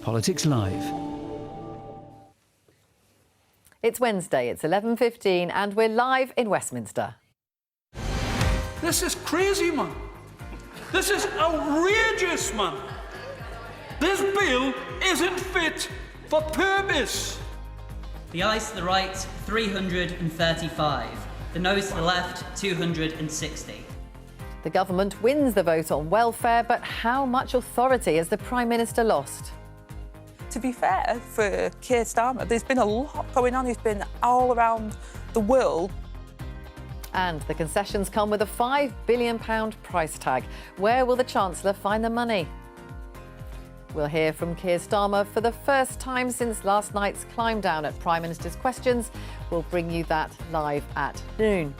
Politics Live. It's Wednesday, it's 11:15 and we're live in Westminster. This is crazy, man. This is outrageous, man. This bill isn't fit for purpose. The ayes to the right, 335. The noes to the left, 260. The government wins the vote on welfare, but how much authority has the Prime Minister lost? To be fair, for Keir Starmer, there's been a lot going on. He's been all around the world. And the concessions come with a £5 billion price tag. Where will the Chancellor find the money? We'll hear from Keir Starmer for the first time since last night's climb down at Prime Minister's Questions. We'll bring you that live at noon.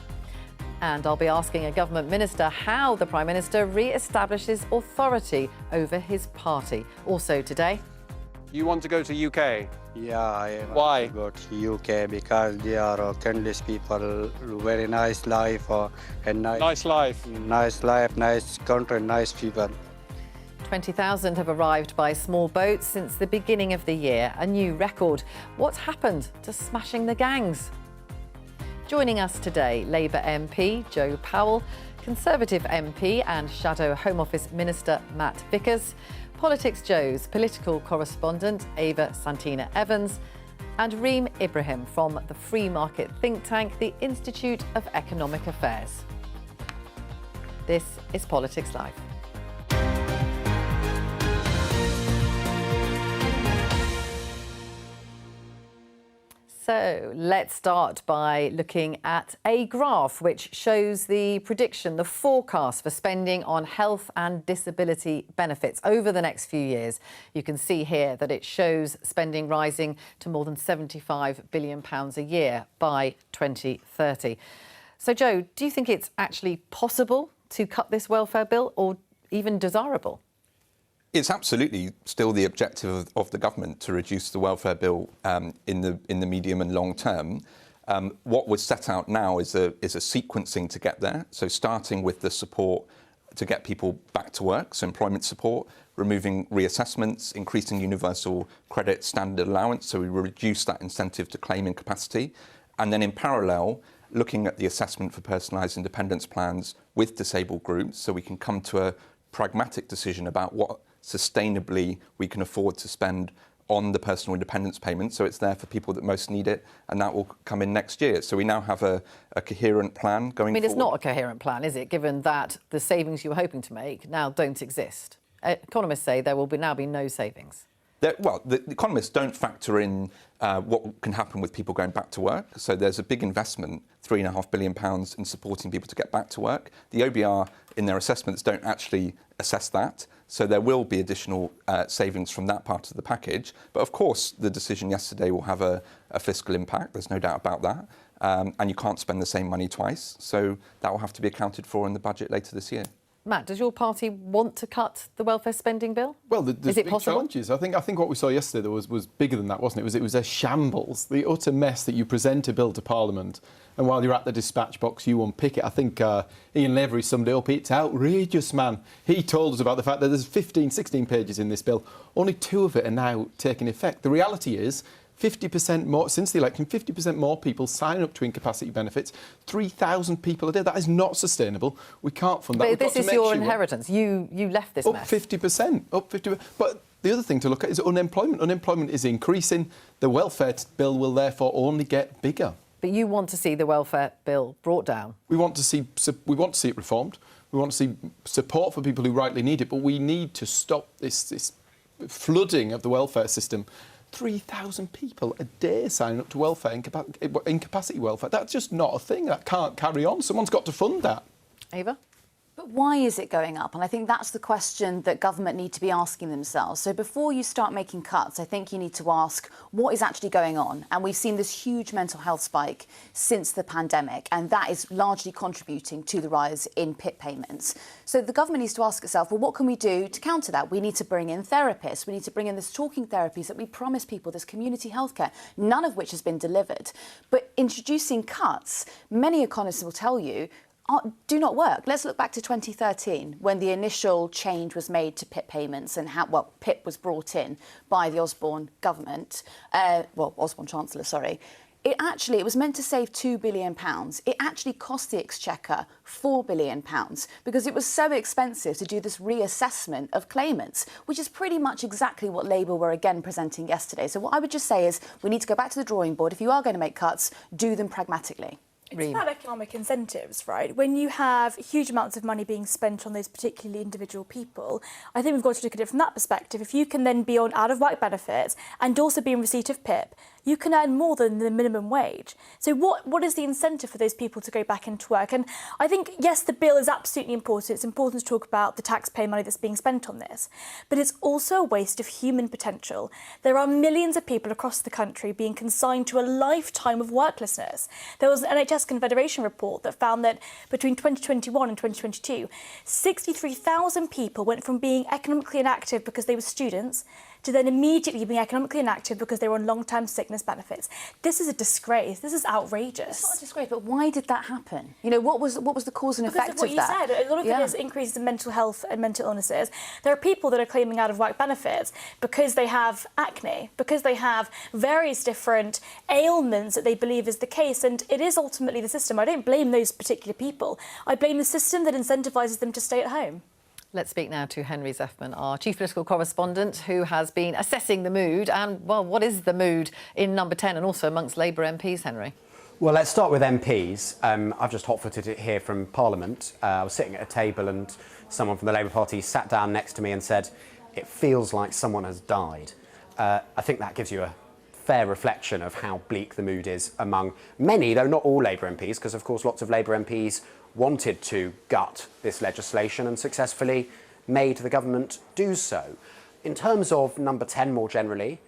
And I'll be asking a government minister how the Prime Minister re-establishes authority over his party. Also today... You want to go to UK? Yeah, I Why? want to go to UK because they are kindness people, very nice life, and Nice life. nice life, nice country, nice people. 20,000 have arrived by small boats since the beginning of the year, a new record. What's happened to smashing the gangs? Joining us today, Labour MP Joe Powell, Conservative MP and Shadow Home Office Minister Matt Vickers, Politics Joe's political correspondent Ava Santina Evans, and Reem Ibrahim from the free market think tank, the Institute of Economic Affairs. This is Politics Live. So let's start by looking at a graph which shows the prediction, the forecast for spending on health and disability benefits over the next few years. You can see here that it shows spending rising to more than £75 billion a year by 2030. So, Joe, do you think it's actually possible to cut this welfare bill or even desirable? It's absolutely still the objective of the government to reduce the welfare bill in the medium and long term. What was set out now is a sequencing to get there. So starting with the support to get people back to work, so employment support, removing reassessments, increasing universal credit standard allowance, so we reduce that incentive to claim incapacity, and then in parallel, looking at the assessment for personalised independence plans with disabled groups, so we can come to a pragmatic decision about what sustainably we can afford to spend on the personal independence payment, so it's there for people that most need it, and that will come in next year. So we now have a coherent plan going forward. I mean, it's not a coherent plan, is it, given that the savings you were hoping to make now don't exist? Economists say there will now be no savings. Well, the economists don't factor in what can happen with people going back to work. So there's a big investment, £3.5 billion, in supporting people to get back to work. The OBR, in their assessments, don't actually assess that. So there will be additional savings from that part of the package. But of course, the decision yesterday will have a fiscal impact. There's no doubt about that. And you can't spend the same money twice. So that will have to be accounted for in the budget later this year. Matt, does your party want to cut the welfare spending bill? Well, there's big possible challenges. I think what we saw yesterday was bigger than that, wasn't it? It was a shambles, the utter mess that you present a bill to Parliament, and while you're at the dispatch box, you unpick it. I think Ian Lavery summed it up. It's outrageous, man. He told us about the fact that there's 15, 16 pages in this bill. Only 2 of it are now taking effect. The reality is 50% more, since the election, 50% more people sign up to incapacity benefits, 3,000 people a day. That is not sustainable. We can't fund that. But this is your inheritance. You left this mess. 50%, up 50%. But the other thing to look at is unemployment. Unemployment is increasing. The welfare bill will therefore only get bigger. But you want to see the welfare bill brought down? We want to see it reformed. We want to see support for people who rightly need it. But we need to stop this flooding of the welfare system. 3,000 people a day signing up to welfare, incapacity welfare. That's just not a thing. That can't carry on. Someone's got to fund that. Ava? But why is it going up? And I think that's the question that government need to be asking themselves. So before you start making cuts, I think you need to ask what is actually going on. And we've seen this huge mental health spike since the pandemic, and that is largely contributing to the rise in PIP payments. So the government needs to ask itself, well, what can we do to counter that? We need to bring in therapists. We need to bring in this talking therapies that we promise people, this community healthcare, none of which has been delivered. But introducing cuts, many economists will tell you, do not work. Let's look back to 2013 when the initial change was made to PIP payments and how, well, PIP was brought in by the Osborne government, Osborne Chancellor, sorry. It was meant to save £2 billion. It actually cost the Exchequer £4 billion because it was so expensive to do this reassessment of claimants, which is pretty much exactly what Labour were again presenting yesterday. So what I would just say is we need to go back to the drawing board. If you are going to make cuts, do them pragmatically. It's about economic incentives, right? When you have huge amounts of money being spent on those particularly individual people, I think we've got to look at it from that perspective. If you can then be on out-of-work benefits and also be in receipt of PIP, you can earn more than the minimum wage. So what is the incentive for those people to go back into work? And I think, yes, the bill is absolutely important. It's important to talk about the taxpayer money that's being spent on this. But it's also a waste of human potential. There are millions of people across the country being consigned to a lifetime of worklessness. There was an NHS Confederation report that found that between 2021 and 2022, 63,000 people went from being economically inactive because they were students to then immediately being economically inactive because they were on long-term sickness benefits. This is a disgrace. This is outrageous. It's not a disgrace, but why did that happen? You know, what was the cause and effect of that? Because of what you said. A lot of it is increases in mental health and mental illnesses. There are people that are claiming out-of-work benefits because they have acne, because they have various different ailments that they believe is the case, and it is ultimately the system. I don't blame those particular people. I blame the system that incentivises them to stay at home. Let's speak now to Henry Zeffman, our chief political correspondent, who has been assessing the mood. And, well, what is the mood in Number 10 and also amongst Labour MPs, Henry? Well, let's start with MPs. I've just hot-footed it here from Parliament. I was sitting at a table and someone from the Labour Party sat down next to me and said, "It feels like someone has died." I think that gives you a fair reflection of how bleak the mood is among many, though not all Labour MPs, because, of course, lots of Labour MPs wanted to gut this legislation and successfully made the government do so. In terms of Number 10 more generally,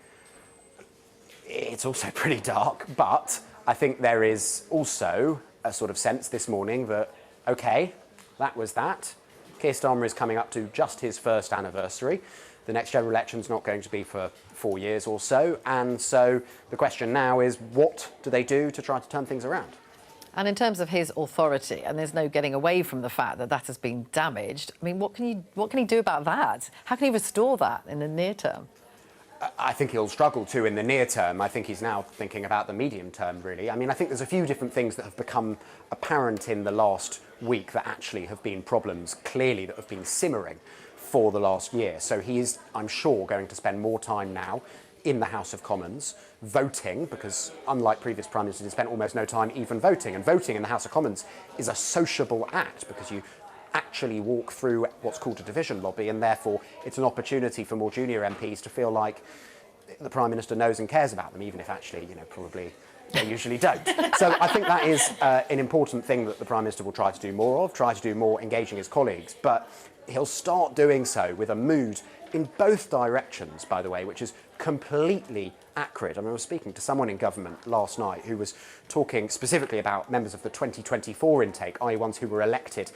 it's also pretty dark, but I think there is also a sort of sense this morning that, OK, that was that. Keir Starmer is coming up to just his first anniversary. The next general election's not going to be for 4 years or so, and so the question now is, what do they do to try to turn things around? And in terms of his authority, and there's no getting away from the fact that that has been damaged, I mean, what can he do about that? How can he restore that in the near term? I think he'll struggle to in the near term. I think he's now thinking about the medium term, really. I mean, I think there's a few different things that have become apparent in the last week that actually have been problems, clearly, that have been simmering for the last year. So he is, I'm sure, going to spend more time now in the House of Commons voting, because unlike previous Prime Ministers, he spent almost no time even voting. And voting in the House of Commons is a sociable act because you actually walk through what's called a division lobby, and therefore it's an opportunity for more junior MPs to feel like the Prime Minister knows and cares about them, even if actually, you know, probably they usually don't. So I think that is an important thing that the Prime Minister will try to do more of, try to do more engaging his colleagues, but he'll start doing so with a mood in both directions, by the way, which is completely acrid. I mean, I was speaking to someone in government last night who was talking specifically about members of the 2024 intake, i.e. ones who were elected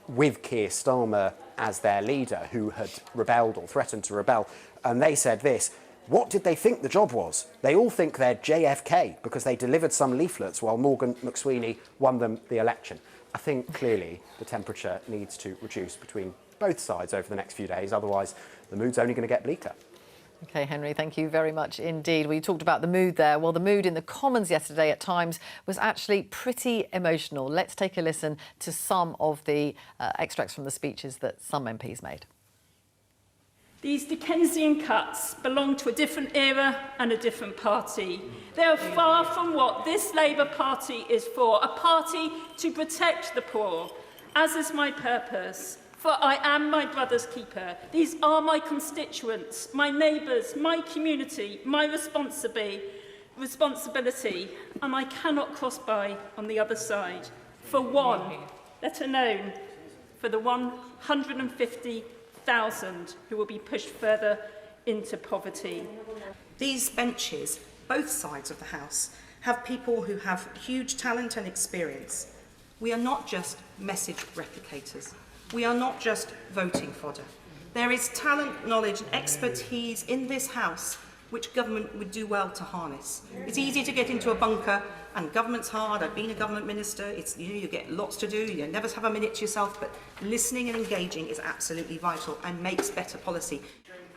with Keir Starmer as their leader, who had rebelled or threatened to rebel. And they said this: what did they think the job was? They all think they're JFK because they delivered some leaflets while Morgan McSweeney won them the election. I think clearly the temperature needs to reduce between both sides over the next few days, otherwise the mood's only going to get bleaker. OK, Henry, thank you very much indeed. We talked about the mood there. Well, the mood in the Commons yesterday at times was actually pretty emotional. Let's take a listen to some of the extracts from the speeches that some MPs made. These Dickensian cuts belong to a different era and a different party. They are far from what this Labour Party is for, a party to protect the poor, as is my purpose. For I am my brother's keeper. These are my constituents, my neighbours, my community, my responsibility, and I cannot cross by on the other side. For one, let alone for the 150,000 who will be pushed further into poverty. These benches, both sides of the House, have people who have huge talent and experience. We are not just message replicators. We are not just voting fodder. There is talent, knowledge and expertise in this House which government would do well to harness. It's easy to get into a bunker, and government's hard. I've been a government minister. It's, you get lots to do. You never have a minute to yourself, but listening and engaging is absolutely vital and makes better policy.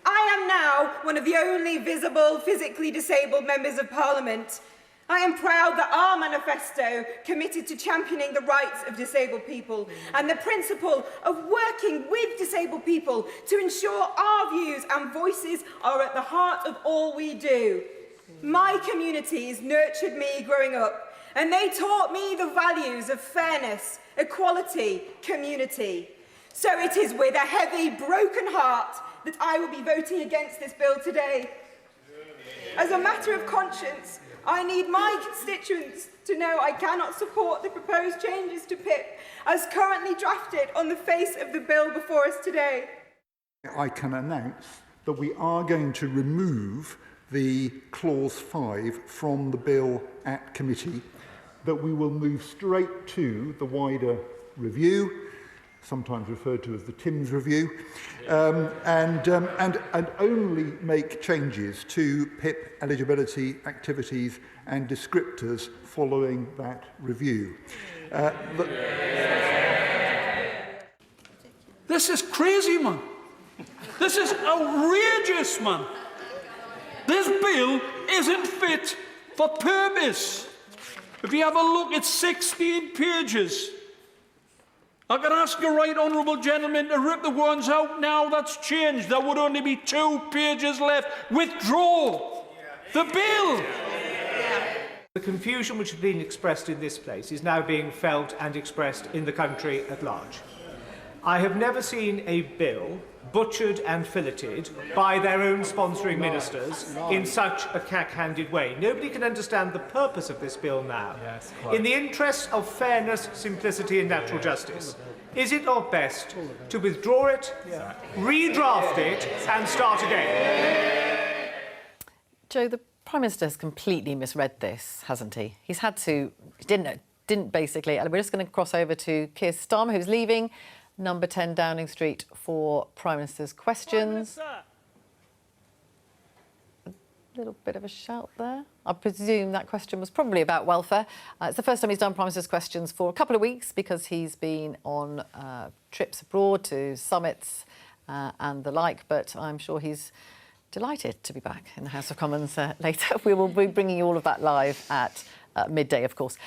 I am now one of the only visible, physically disabled members of Parliament. I am proud that our manifesto committed to championing the rights of disabled people and the principle of working with disabled people to ensure our views and voices are at the heart of all we do. My communities nurtured me growing up, and they taught me the values of fairness, equality, community. So it is with a heavy, broken heart that I will be voting against this bill today. As a matter of conscience, I need my constituents to know I cannot support the proposed changes to PIP as currently drafted on the face of the bill before us today. I can announce that we are going to remove the clause 5 from the bill at committee, that we will move straight to the wider review, sometimes referred to as the Timms review, and only make changes to PIP eligibility, activities and descriptors following that review. This is crazy, man. This is outrageous, man. This bill isn't fit for purpose. If you have a look, it's 16 pages. I can ask a right honourable gentleman to rip the ones out now that's changed. There would only be 2 pages left. Withdraw the bill. The confusion which has been expressed in this place is now being felt and expressed in the country at large. I have never seen a bill butchered and filleted by their own sponsoring ministers in such a cack-handed way. Nobody can understand the purpose of this bill now. In the interests of fairness, simplicity and natural justice, is it not best to withdraw it, redraft it and start again? Joe, the Prime Minister has completely misread this, hasn't he? He's had to... Didn't basically... And we're just going to cross over to Keir Starmer, who's leaving number 10 Downing Street for Prime Minister's questions. A little bit of a shout there. I presume that question was probably about welfare. It's the first time he's done Prime Minister's questions for a couple of weeks because he's been on trips abroad to summits and the like, but I'm sure he's delighted to be back in the House of Commons later. We will be bringing you all of that live at midday, of course.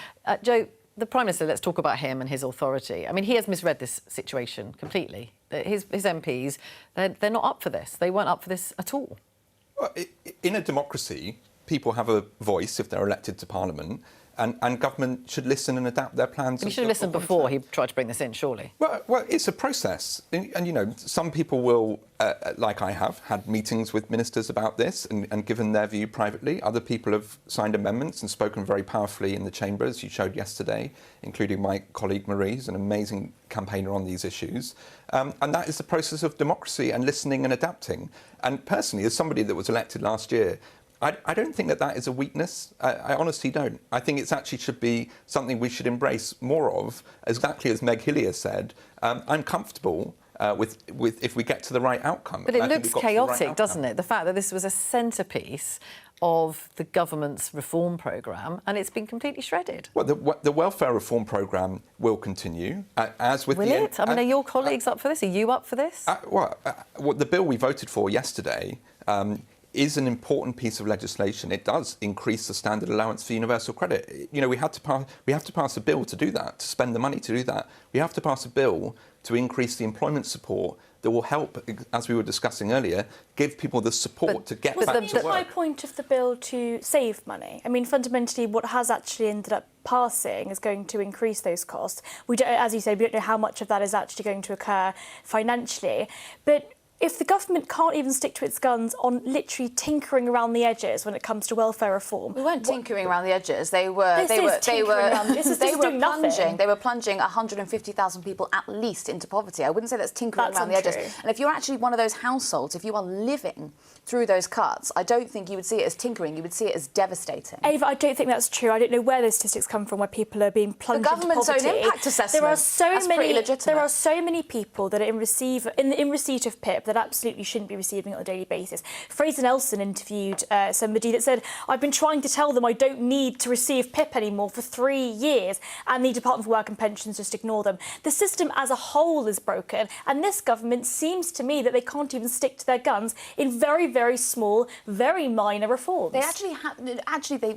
Joe, the Prime Minister, let's talk about him and his authority. I mean, he has misread this situation completely. His MPs, they're not up for this. They weren't up for this at all. Well, in a democracy, people have a voice if they're elected to Parliament, and government should listen and adapt their plans. He should have listened before he tried to bring this in, surely. Well, it's a process. And you know, some people will, like I have, had meetings with ministers about this and given their view privately. Other people have signed amendments and spoken very powerfully in the chamber, as you showed yesterday, including my colleague Marie, who's an amazing campaigner on these issues. And that is the process of democracy and listening and adapting. And personally, as somebody that was elected last year, I don't think that is a weakness. I honestly don't. I think it actually should be something we should embrace more of. Exactly as Meg Hillier said, I'm comfortable with if we get to the right outcome. But it looks chaotic, doesn't it? The fact that this was a centrepiece of the government's reform programme and it's been completely shredded. Well, the welfare reform programme will continue, as with will it? I mean, are your colleagues up for this? Are you up for this? The bill we voted for yesterday is an important piece of legislation. It does increase the standard allowance for universal credit. You know, we have to pass a bill to do that, to spend the money to do that. We have to pass a bill to increase the employment support that will help, as we were discussing earlier, give people the support to get back to work. Was the high point of the bill to save money? I mean, fundamentally, what has actually ended up passing is going to increase those costs. We don't, as you said, we don't know how much of that is actually going to occur financially, but if the government can't even stick to its guns on literally tinkering around the edges when it comes to welfare reform, we weren't tinkering around the edges. They were plunging 150,000 people at least into poverty. I wouldn't say that's tinkering around the edges. And if you're actually one of those households, if you are living through those cuts, I don't think you would see it as tinkering. You would see it as devastating. Ava, I don't think that's true. I don't know where those statistics come from, where people are being plunged into poverty. The government's own impact assessment. There are so many people that are in receipt of PIP PIP that absolutely shouldn't be receiving it on a daily basis. Fraser Nelson interviewed somebody that said, I've been trying to tell them I don't need to receive PIP anymore for 3 years, and the Department for Work and Pensions just ignore them. The system as a whole is broken, and this government seems to me that they can't even stick to their guns in very, very small, very minor reforms. They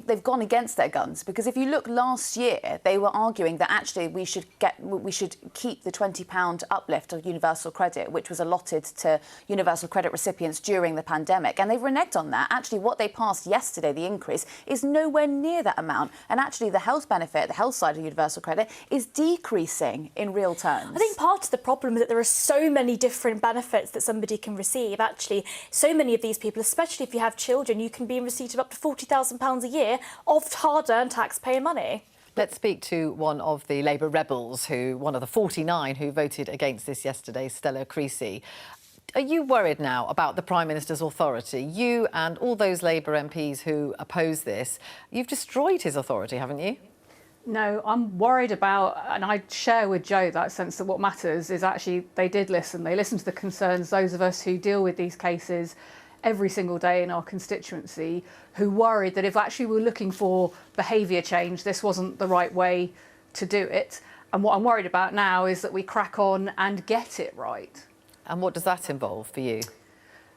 they've gone against their guns, because if you look last year, they were arguing that actually we should keep the £20 uplift of universal credit, which was allotted to universal credit recipients during the pandemic, and they've reneged on that. Actually, what they passed yesterday, the increase, is nowhere near that amount, and actually the health benefit, the health side of universal credit, is decreasing in real terms. I think part of the problem is that there are so many different benefits that somebody can receive. Actually, so many of these people, especially if you have children, you can be in receipt of up to £40,000 a year of hard-earned taxpayer money. Let's speak to one of the Labour rebels, one of the 49 who voted against this yesterday, Stella Creasy. Are you worried now about the Prime Minister's authority? You and all those Labour MPs who oppose this, you've destroyed his authority, haven't you? No, I'm worried about, and I share with Joe that sense that what matters is actually they did listen. They listened to the concerns, those of us who deal with these cases every single day in our constituency, who worried that if actually we were looking for behaviour change, this wasn't the right way to do it. And what I'm worried about now is that we crack on and get it right. And what does that involve for you?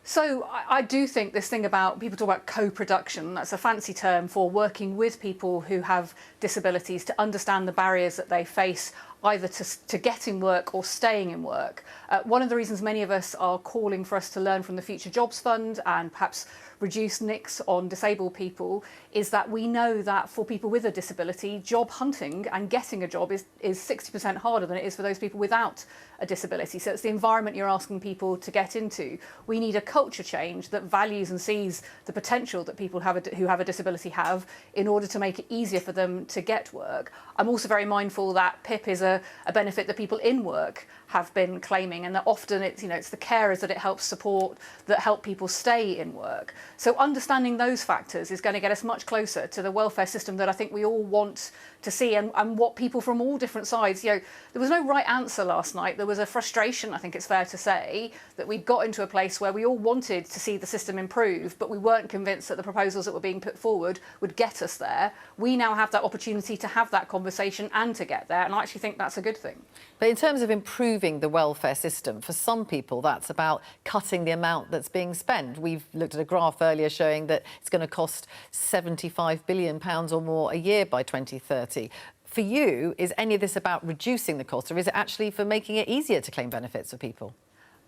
So I do think this thing about, people talk about co-production, that's a fancy term for working with people who have disabilities to understand the barriers that they face either to getting work or staying in work. One of the reasons many of us are calling for us to learn from the Future Jobs Fund and perhaps reduce NICs on disabled people is that we know that for people with a disability, job hunting and getting a job is 60% harder than it is for those people without a disability. So it's the environment you're asking people to get into. We need a culture change that values and sees the potential that people who have a disability have in order to make it easier for them to get work. I'm also very mindful that PIP is a benefit that people in work have been claiming, and that often it's the carers that it helps support that help people stay in work. So understanding those factors is going to get us much closer to the welfare system that I think we all want to see, and what people from all different sides, there was no right answer last night. There was a frustration, I think it's fair to say, that we got into a place where we all wanted to see the system improve, but we weren't convinced that the proposals that were being put forward would get us there. We now have that opportunity to have that conversation and to get there, and I actually think that's a good thing. But in terms of improving the welfare system, for some people that's about cutting the amount that's being spent. We've looked at a graph earlier showing that it's going to cost £75 billion or more a year by 2030. For you, is any of this about reducing the cost, or is it actually for making it easier to claim benefits for people?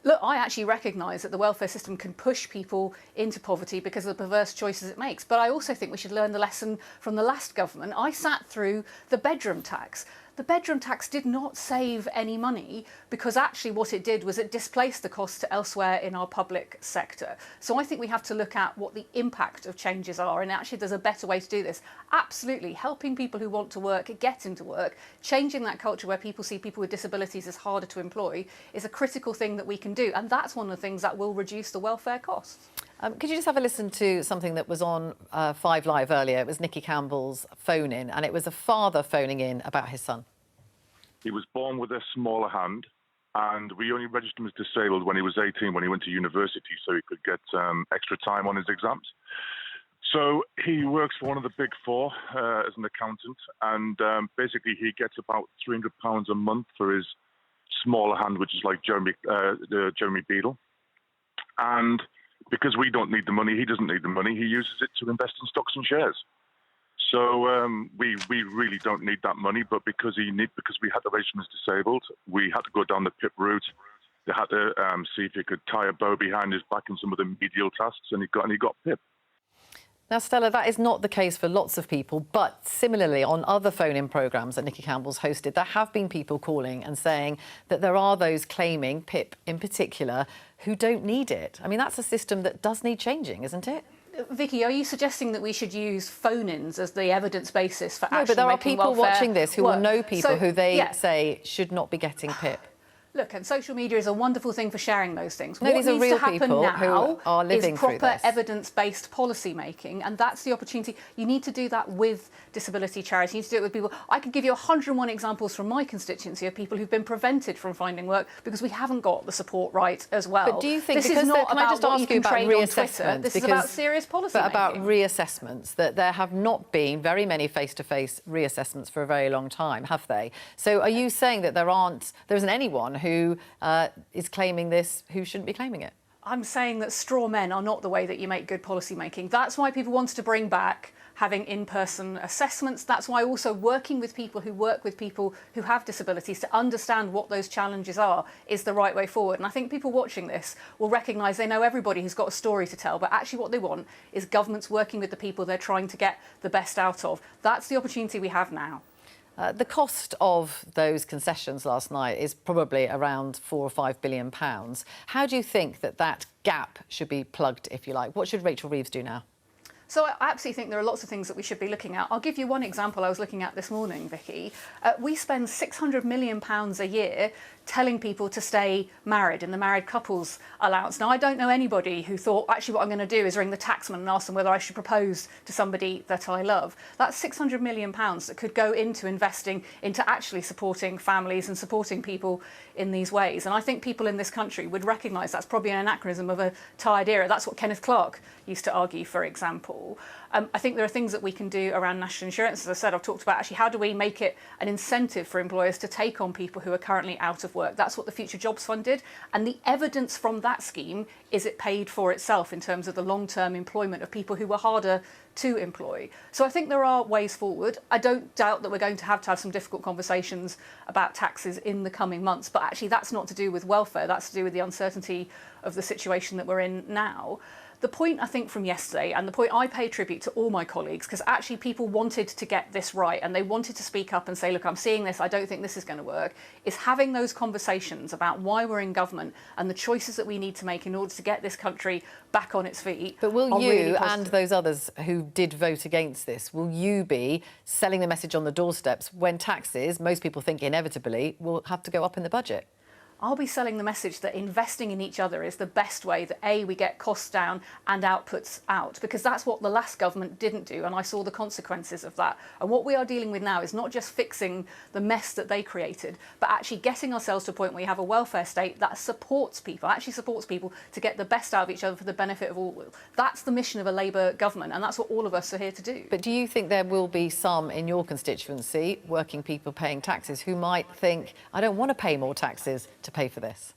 Look, I actually recognise that the welfare system can push people into poverty because of the perverse choices it makes. But I also think we should learn the lesson from the last government. I sat through the bedroom tax. The bedroom tax did not save any money because actually what it did was it displaced the cost to elsewhere in our public sector. So I think we have to look at what the impact of changes are, and actually there's a better way to do this. Absolutely, helping people who want to work get into work, changing that culture where people see people with disabilities as harder to employ is a critical thing that we can do, and that's one of the things that will reduce the welfare costs. Could you just have a listen to something that was on 5 Live earlier? It was Nicky Campbell's phone-in, and it was a father phoning in about his son. He was born with a smaller hand, and we only registered him as disabled when he was 18, when he went to university, so he could get extra time on his exams. So he works for one of the big four as an accountant, and basically he gets about £300 a month for his smaller hand, which is like Jeremy Beadle. And because we don't need the money, he doesn't need the money, he uses it to invest in stocks and shares. So we really don't need that money, but because we had to register him as disabled, we had to go down the PIP route. They had to see if he could tie a bow behind his back in some of the medial tasks, and he got PIP. Now, Stella, that is not the case for lots of people, but similarly on other phone-in programmes that Nicky Campbell's hosted, there have been people calling and saying that there are those claiming, PIP in particular, who don't need it. I mean, that's a system that does need changing, isn't it? Vicky, are you suggesting that we should use phone-ins as the evidence basis for actually No, but there are making people welfare watching this who will know people who they yeah. say should not be getting PIP. Look, and social media is a wonderful thing for sharing those things. No, What these are needs real to happen people now who are living is through proper this. evidence-based policy making, and that's the opportunity. You need to do that with disability charities. You need to do it with people. I could give you 101 examples from my constituency of people who've been prevented from finding work because we haven't got the support right as well. But do you think, this because is not can I just about ask what you you about can trade on reassessments? Twitter. This is about serious policy But about making. reassessments, that there have not been very many face-to-face reassessments for a very long time, have they? So are you saying that there isn't anyone who is claiming this who shouldn't be claiming it? I'm saying that straw men are not the way that you make good policy making. That's why people wanted to bring back having in-person assessments. That's why also working with people who work with people who have disabilities to understand what those challenges are is the right way forward. And I think people watching this will recognise they know everybody who's got a story to tell, but actually what they want is governments working with the people they're trying to get the best out of. That's the opportunity we have now. The cost of those concessions last night is probably around £4 or £5 billion. How do you think that gap should be plugged, if you like? What should Rachel Reeves do now? So I absolutely think there are lots of things that we should be looking at. I'll give you one example I was looking at this morning, Vicky. We spend £600 million a year telling people to stay married in the married couples allowance. Now, I don't know anybody who thought, actually, what I'm going to do is ring the taxman and ask them whether I should propose to somebody that I love. That's £600 million that could go into investing into actually supporting families and supporting people in these ways. And I think people in this country would recognise that's probably an anachronism of a tired era. That's what Kenneth Clarke used to argue, for example. I think there are things that we can do around national insurance. As I said, I've talked about actually how do we make it an incentive for employers to take on people who are currently out of work. That's what the Future Jobs Fund did. And the evidence from that scheme is it paid for itself in terms of the long-term employment of people who were harder to employ. So I think there are ways forward. I don't doubt that we're going to have some difficult conversations about taxes in the coming months, but actually that's not to do with welfare, that's to do with the uncertainty of the situation that we're in now. The point, I think, from yesterday, and the point I pay tribute to all my colleagues, because actually people wanted to get this right and they wanted to speak up and say, look, I'm seeing this, I don't think this is going to work, is having those conversations about why we're in government and the choices that we need to make in order to get this country back on its feet. But will you really and those others who did vote against this, will you be selling the message on the doorsteps when taxes, most people think inevitably, will have to go up in the budget? I'll be selling the message that investing in each other is the best way that A, we get costs down and outputs out, because that's what the last government didn't do, and I saw the consequences of that. And what we are dealing with now is not just fixing the mess that they created, but actually getting ourselves to a point where you have a welfare state that supports people, actually supports people to get the best out of each other for the benefit of all. That's the mission of a Labour government, and that's what all of us are here to do. But do you think there will be some in your constituency, working people paying taxes, who might think, I don't want to pay more taxes to pay for this?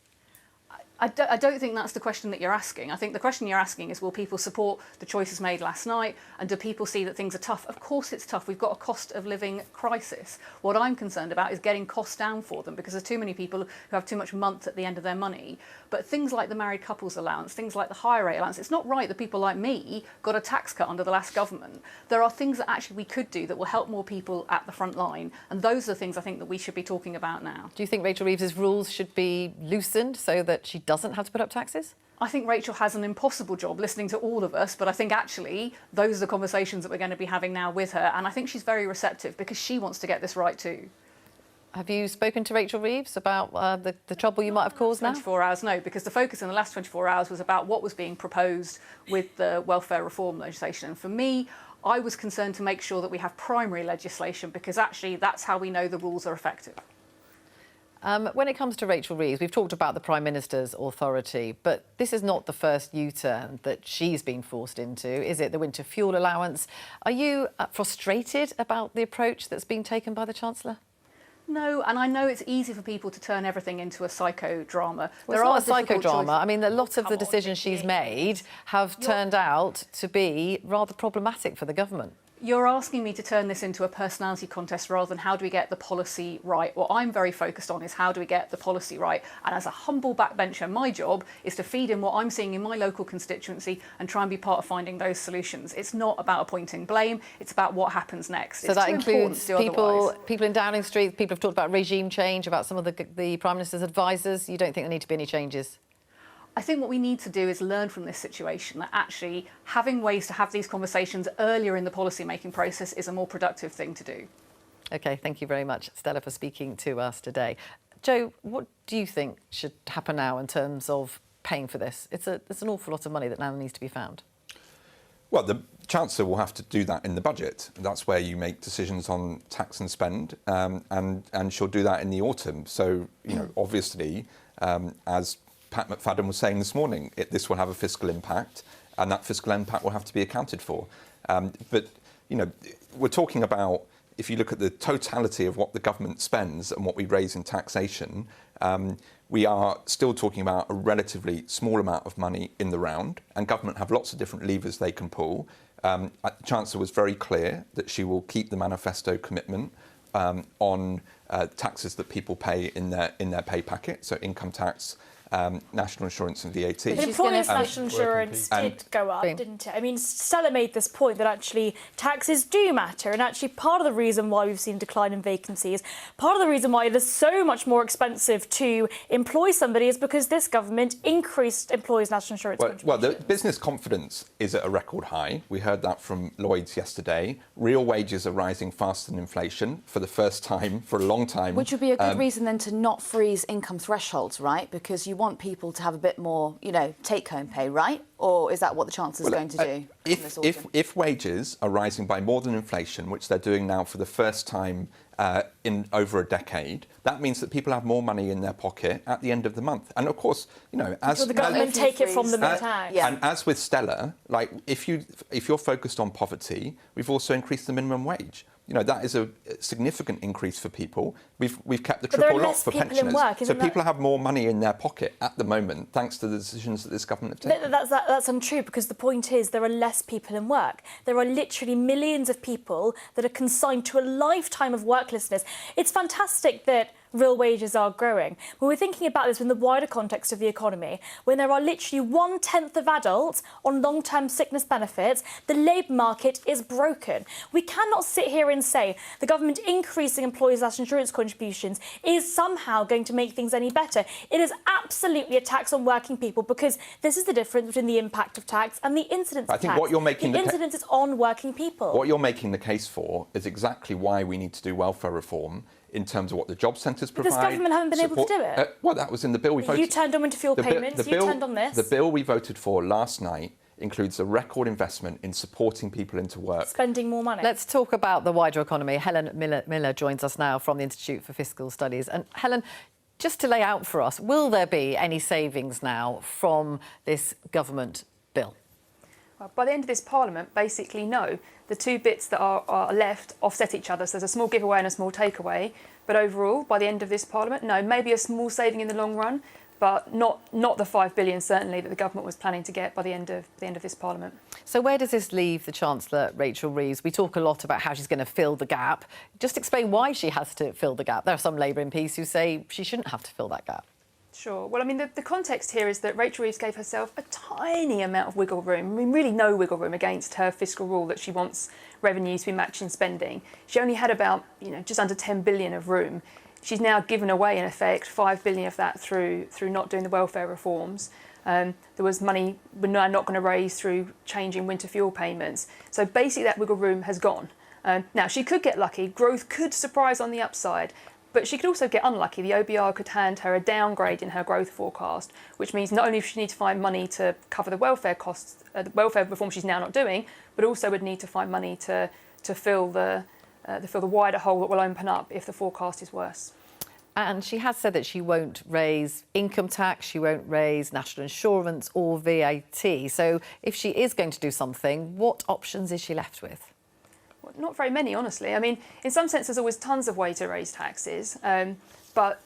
I don't think that's the question that you're asking. I think the question you're asking is, will people support the choices made last night, and do people see that things are tough? Of course it's tough. We've got a cost of living crisis. What I'm concerned about is getting costs down for them, because there's too many people who have too much month at the end of their money. But things like the married couples allowance, things like the higher rate allowance, it's not right that people like me got a tax cut under the last government. There are things that actually we could do that will help more people at the front line, and those are the things I think that we should be talking about now. Do you think Rachel Reeves's rules should be loosened so that she doesn't have to put up taxes? I think Rachel has an impossible job listening to all of us, but I think actually those are the conversations that we're going to be having now with her, and I think she's very receptive because she wants to get this right too. Have you spoken to Rachel Reeves about the trouble you might have caused now? 24 hours, no, because the focus in the last 24 hours was about what was being proposed with the welfare reform legislation. And for me, I was concerned to make sure that we have primary legislation, because actually that's how we know the rules are effective. When it comes to Rachel Reeves, we've talked about the Prime Minister's authority, but this is not the first U-turn that she's been forced into, is it? The winter fuel allowance. Are you frustrated about the approach that's been taken by the Chancellor? No, and I know it's easy for people to turn everything into a psychodrama. Well, it's not a psychodrama. I mean, a lot of the decisions she's made have turned out to be rather problematic for the government. You're asking me to turn this into a personality contest rather than how do we get the policy right. What I'm very focused on is how do we get the policy right. And as a humble backbencher, my job is to feed in what I'm seeing in my local constituency and try and be part of finding those solutions. It's not about appointing blame, it's about what happens next. So that includes people in Downing Street. People have talked about regime change, about some of the Prime Minister's advisers. You don't think there need to be any changes? I think what we need to do is learn from this situation that actually having ways to have these conversations earlier in the policy-making process is a more productive thing to do. OK, thank you very much, Stella, for speaking to us today. Joe, what do you think should happen now in terms of paying for this? It's an awful lot of money that now needs to be found. Well, the Chancellor will have to do that in the budget. That's where you make decisions on tax and spend, and she'll do that in the autumn. So, obviously, as Pat McFadden was saying this morning, this will have a fiscal impact, and that fiscal impact will have to be accounted for. But, we're talking about, if you look at the totality of what the government spends and what we raise in taxation, we are still talking about a relatively small amount of money in the round, and government have lots of different levers they can pull. The Chancellor was very clear that she will keep the manifesto commitment on taxes that people pay in their pay packet, so income tax, national insurance and VAT. But employers' national insurance did go up, didn't it? I mean, Stella made this point that actually taxes do matter, and actually part of the reason why we've seen a decline in vacancies, part of the reason why it is so much more expensive to employ somebody is because this government increased employers' national insurance contributions. Well, the business confidence is at a record high. We heard that from Lloyds yesterday. Real wages are rising faster than inflation for the first time for a long time. Which would be a good reason then to not freeze income thresholds, right? Because you want people to have a bit more, take-home pay, right? Or is that what the Chancellor's going to do? If wages are rising by more than inflation, which they're doing now for the first time in over a decade, that means that people have more money in their pocket at the end of the month. And of course, as the government take it from them in tax. And as with Stella, like if you're focused on poverty, we've also increased the minimum wage. That is a significant increase for people. We've kept the triple lock for pensioners. So people have more money in their pocket at the moment, thanks to the decisions that this government have taken. That's untrue, because the point is there are less people in work. There are literally millions of people that are consigned to a lifetime of worklessness. It's fantastic that real wages are growing. When we're thinking about this in the wider context of the economy, when there are literally 1/10 of adults on long-term sickness benefits, the labour market is broken. We cannot sit here and say the government increasing employers' national insurance contributions is somehow going to make things any better. It is absolutely a tax on working people, because this is the difference between the impact of tax and the incidence of tax. I think what you're making the incidence is on working people. What you're making the case for is exactly why we need to do welfare reform in terms of what the job centres provide. But this government haven't been able to do it. Well, that was in the bill we voted. You turned on winter fuel payments, you turned on this. The bill we voted for last night includes a record investment in supporting people into work. Spending more money. Let's talk about the wider economy. Helen Miller joins us now from the Institute for Fiscal Studies. And Helen, just to lay out for us, will there be any savings now from this government bill? Well, by the end of this Parliament, basically no. The two bits that are left offset each other, so there's a small giveaway and a small takeaway. But overall, by the end of this Parliament, no, maybe a small saving in the long run, but not the $5 billion certainly that the government was planning to get by the end of this Parliament. So where does this leave the Chancellor, Rachel Reeves? We talk a lot about how she's going to fill the gap. Just explain why she has to fill the gap. There are some Labour MPs who say she shouldn't have to fill that gap. Sure. Well, I mean, the context here is that Rachel Reeves gave herself a tiny amount of wiggle room. I mean, really no wiggle room against her fiscal rule that she wants revenues to be matching spending. She only had about, just under 10 billion of room. She's now given away, in effect, 5 billion of that through not doing the welfare reforms. There was money we're now not going to raise through changing winter fuel payments. So basically that wiggle room has gone. Now, she could get lucky. Growth could surprise on the upside. But she could also get unlucky. The OBR could hand her a downgrade in her growth forecast, which means not only does she need to find money to cover the welfare costs, the welfare reform she's now not doing, but also would need to find money to fill the wider hole that will open up if the forecast is worse. And she has said that she won't raise income tax, she won't raise national insurance or VAT. So if she is going to do something, what options is she left with? Not very many, honestly. I mean, in some sense, there's always tons of ways to raise taxes, but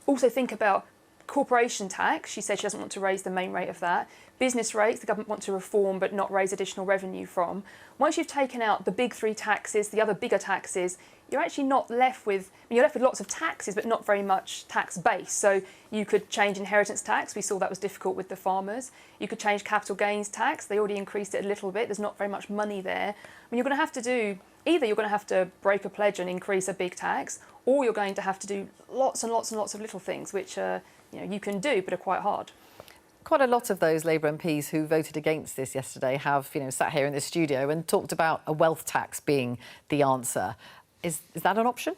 also think about corporation tax. She said she doesn't want to raise the main rate of that. Business rates, the government wants to reform but not raise additional revenue from. Once you've taken out the big three taxes, the other bigger taxes, you're actually not left with, you're left with lots of taxes but not very much tax base. So you could change inheritance tax. We saw that was difficult with the farmers. You could change capital gains tax. They already increased it a little bit. There's not very much money there. I mean, you're going to have to do, either you're going to have to break a pledge and increase a big tax, or you're going to have to do lots and lots and lots of little things which you can do but are quite hard. Quite a lot of those Labour MPs who voted against this yesterday have, sat here in this studio and talked about a wealth tax being the answer. Is that an option?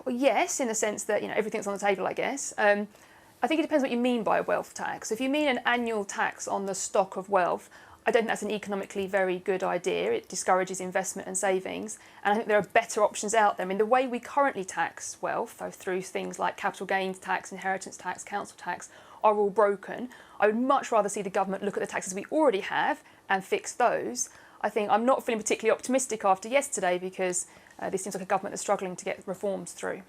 Well, yes, in the sense that everything's on the table, I guess. I think it depends what you mean by a wealth tax. If you mean an annual tax on the stock of wealth, I don't think that's an economically very good idea. It discourages investment and savings. And I think there are better options out there. I mean, the way we currently tax wealth, through things like capital gains tax, inheritance tax, council tax, are all broken. I would much rather see the government look at the taxes we already have and fix those. I think I'm not feeling particularly optimistic after yesterday because this seems like a government that's struggling to get reforms through.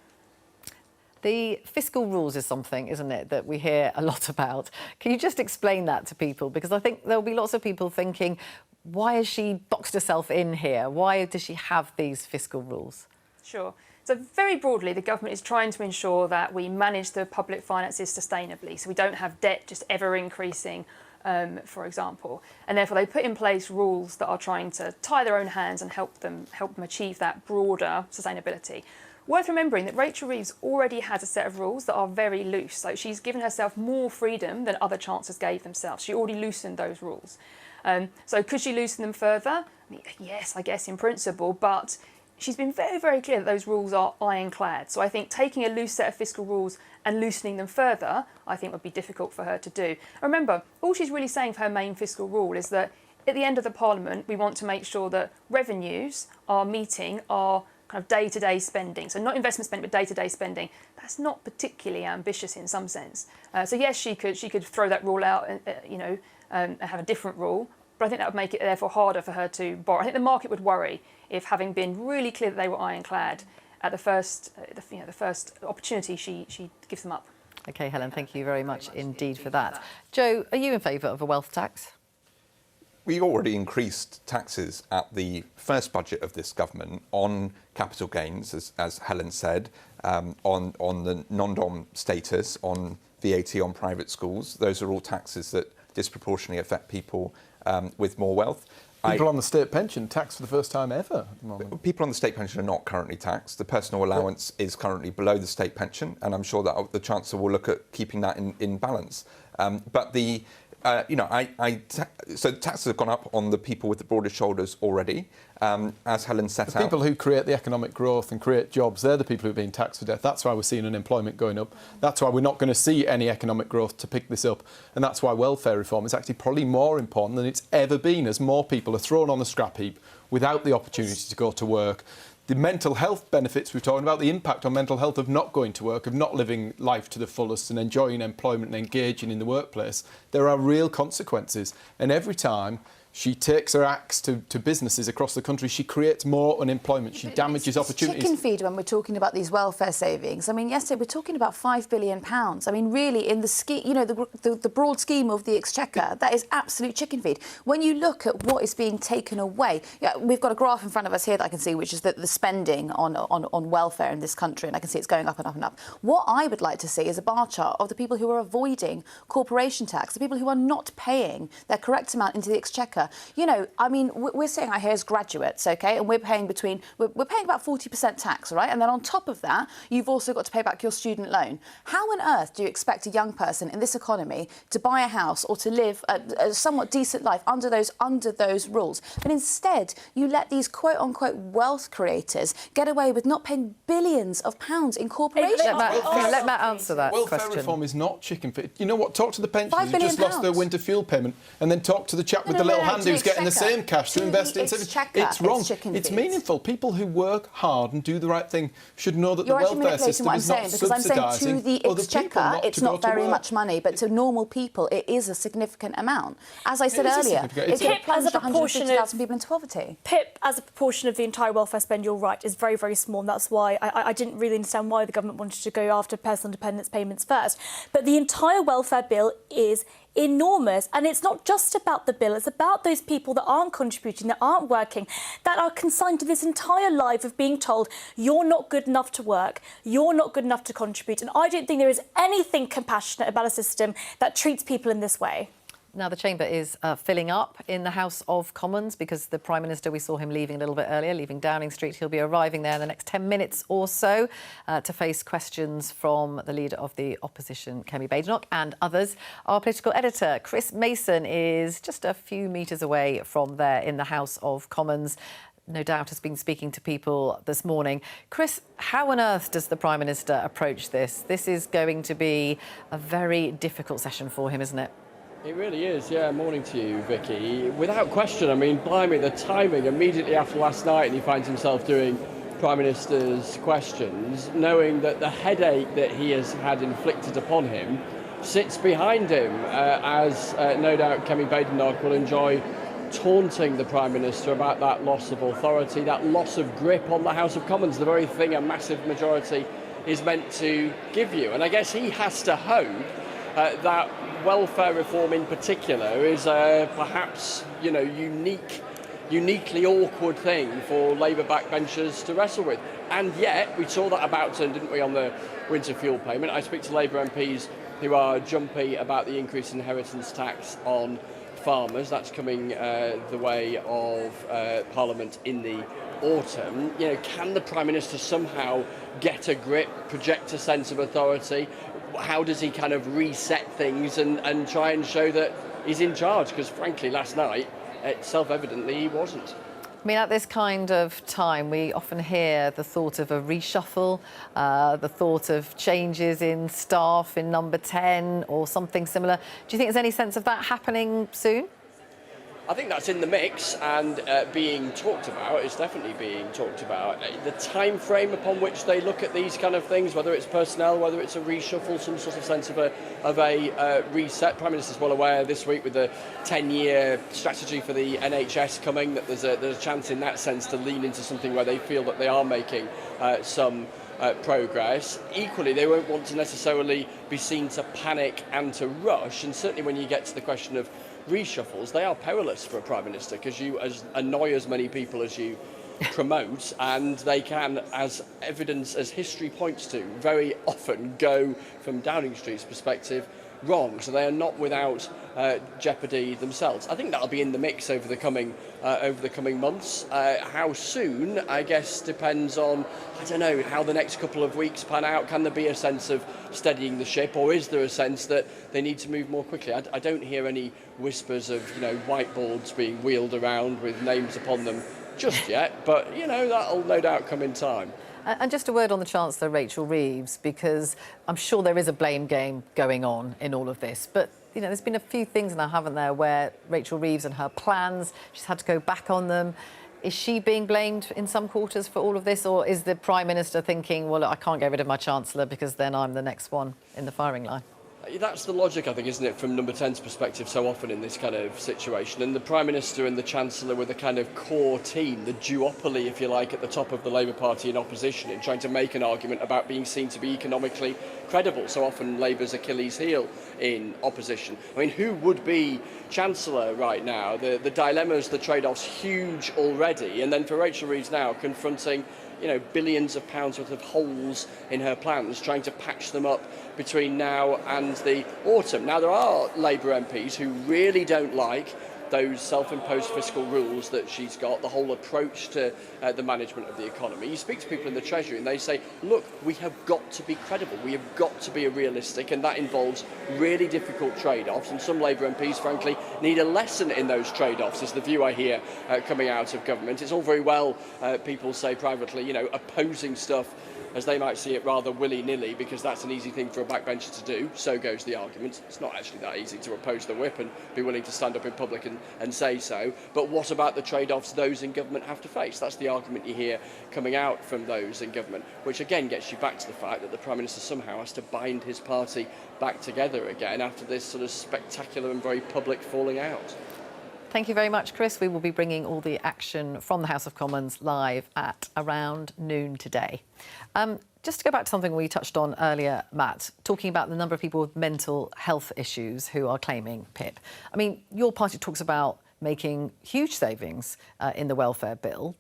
The fiscal rules is something, isn't it, that we hear a lot about. Can you just explain that to people? Because I think there'll be lots of people thinking, why has she boxed herself in here? Why does she have these fiscal rules? Sure. So very broadly, the government is trying to ensure that we manage the public finances sustainably, so we don't have debt just ever increasing, for example. And therefore, they put in place rules that are trying to tie their own hands and help them achieve that broader sustainability. Worth remembering that Rachel Reeves already has a set of rules that are very loose. So she's given herself more freedom than other chancellors gave themselves. She already loosened those rules. So could she loosen them further? I mean, yes, I guess in principle, but she's been very, very clear that those rules are ironclad. So I think taking a loose set of fiscal rules and loosening them further, I think would be difficult for her to do. Remember, all she's really saying for her main fiscal rule is that at the end of the Parliament, we want to make sure that revenues are meeting our kind of day-to-day spending. So not investment spending, but day-to-day spending. That's not particularly ambitious in some sense. So yes, she could throw that rule out, and have a different rule. But I think that would make it therefore harder for her to borrow. I think the market would worry if, having been really clear that they were ironclad at the first opportunity, she gives them up. OK, Helen, thank you very much indeed for that. Joe, are you in favour of a wealth tax? We already increased taxes at the first budget of this government on capital gains, as Helen said, on the non-dom status, on VAT on private schools. Those are all taxes that disproportionately affect people with more wealth. People on the state pension taxed for the first time ever at the moment. People on the state pension are not currently taxed. The personal allowance is currently below the state pension, and I'm sure that the Chancellor will look at keeping that in balance. But the so taxes have gone up on the people with the broadest shoulders already, as Helen set out. The people who create the economic growth and create jobs, they're the people who are being taxed to death. That's why we're seeing unemployment going up. That's why we're not going to see any economic growth to pick this up. And that's why welfare reform is actually probably more important than it's ever been, as more people are thrown on the scrap heap without the opportunity to go to work. The mental health benefits we're talking about, the impact on mental health of not going to work, of not living life to the fullest and enjoying employment and engaging in the workplace, there are real consequences. And every time she takes her axe to businesses across the country, she creates more unemployment, she damages opportunities. Chicken feed when we're talking about these welfare savings. I mean, yesterday we're talking about £5 billion. I mean, really, in the scheme, the broad scheme of the Exchequer, that is absolute chicken feed. When you look at what is being taken away, we've got a graph in front of us here that I can see, which is the spending on welfare in this country, and I can see it's going up and up and up. What I would like to see is a bar chart of the people who are avoiding corporation tax, the people who are not paying their correct amount into the Exchequer. I mean, we're sitting out here as graduates, OK, and we're paying we're paying about 40% tax, right? And then on top of that, you've also got to pay back your student loan. How on earth do you expect a young person in this economy to buy a house or to live a somewhat decent life under those rules? But instead, you let these quote-unquote wealth creators get away with not paying billions of pounds in corporations. Let Matt answer that Welfare question. reform is not chicken feed. You know what? Talk to the pensioners £5 who just billion lost their winter fuel payment, and then talk to the chap with the little hand who's getting the same cash to invest in savings. It's wrong. It's meaningful. People who work hard and do the right thing should know that the welfare system is not subsidising I'm saying to the Exchequer, it's not very much money, but to normal people, it is a significant amount. As I said earlier, it could plunge 150,000 people into poverty. PIP, as a proportion of the entire welfare spend, you're right, is very, very small. And that's why I didn't really understand why the government wanted to go after personal dependence payments first. But the entire welfare bill is enormous, and it's not just about the bill, it's about those people that aren't contributing, that aren't working, that are consigned to this entire life of being told you're not good enough to work, you're not good enough to contribute. And I don't think there is anything compassionate about a system that treats people in this way. Now, the chamber is filling up in the House of Commons because the Prime Minister, we saw him leaving a little bit earlier, leaving Downing Street. He'll be arriving there in the next 10 minutes or so to face questions from the Leader of the Opposition, Kemi Badenoch, and others. Our political editor, Chris Mason, is just a few metres away from there in the House of Commons. no doubt has been speaking to people this morning. Chris, how on earth does the Prime Minister approach this? This is going to be a very difficult session for him, isn't it? It really is, yeah. Morning to you, Vicky. Without question, I mean, blimey, the timing immediately after last night, and he finds himself doing Prime Minister's questions, knowing that the headache that he has had inflicted upon him sits behind him, as no doubt Kemi Badenoch will enjoy taunting the Prime Minister about that loss of authority, that loss of grip on the House of Commons, the very thing a massive majority is meant to give you. And I guess he has to hope that welfare reform in particular is perhaps, you know, uniquely awkward thing for Labour backbenchers to wrestle with. And yet, we saw that about turn, didn't we, on the winter fuel payment. I speak to Labour MPs who are jumpy about the increased inheritance tax on farmers. That's coming the way of Parliament in the autumn. You know, can the Prime Minister somehow get a grip, project a sense of authority? How does he kind of reset things and try and show that he's in charge? Because frankly, last night, self-evidently, he wasn't. I mean, at this kind of time, we often hear the thought of a reshuffle, the thought of changes in staff in number 10 or something similar. Do you think there's any sense of that happening soon? I think that's in the mix and being talked about. It's definitely being talked about. The time frame upon which they look at these kind of things, whether it's personnel, whether it's a reshuffle, some sort of sense of a reset. Prime Minister's well aware this week with the 10-year strategy for the NHS coming that there's a chance in that sense to lean into something where they feel that they are making some progress. Equally, they won't want to necessarily be seen to panic and to rush. And certainly when you get to the question of reshuffles, they are perilous for a Prime Minister because you annoy as many people as you promote, and they can, as evidence, as history points to, very often go, from Downing Street's perspective, wrong. So they are not without jeopardy themselves. I think that'll be in the mix over the coming months. How soon, I guess, depends on, I don't know, how the next couple of weeks pan out. Can there be a sense of steadying the ship, or is there a sense that they need to move more quickly? I don't hear any whispers of, you know, whiteboards being wheeled around with names upon them just yet, but, you know, that'll no doubt come in time. And just a word on the Chancellor, Rachel Reeves, because I'm sure there is a blame game going on in all of this. But, you know, there's been a few things now, haven't there, where Rachel Reeves and her plans, she's had to go back on them. Is she being blamed in some quarters for all of this? Or is the Prime Minister thinking, well, I can't get rid of my Chancellor because then I'm the next one in the firing line? That's the logic, I think, isn't it, from number 10's perspective so often in this kind of situation. And the Prime Minister and the Chancellor were the kind of core team, the duopoly, if you like, at the top of the Labour Party in opposition in trying to make an argument about being seen to be economically credible. So often Labour's Achilles heel in opposition. I mean, who would be Chancellor right now? The dilemmas, the trade-offs, huge already. And then for Rachel Reeves now confronting, you know, billions of pounds worth of holes in her plans, trying to patch them up between now and the autumn. Now, there are Labour MPs who really don't like those self-imposed fiscal rules that she's got, the whole approach to the management of the economy. You speak to people in the Treasury and they say, look, we have got to be credible, we have got to be realistic, and that involves really difficult trade-offs, and some Labour MPs, frankly, need a lesson in those trade-offs, is the view I hear coming out of government. It's all very well, people say privately, you know, opposing stuff as they might see it rather willy-nilly because that's an easy thing for a backbencher to do. So goes the argument. It's not actually that easy to oppose the whip and be willing to stand up in public and say so. But what about the trade-offs those in government have to face? That's the argument you hear coming out from those in government, which again gets you back to the fact that the Prime Minister somehow has to bind his party back together again after this sort of spectacular and very public falling out. Thank you very much, Chris. We will be bringing all the action from the House of Commons live at around noon today. Just to go back to something we touched on earlier, Matt, talking about the number of people with mental health issues who are claiming PIP. I mean, your party talks about making huge savings in the welfare bill.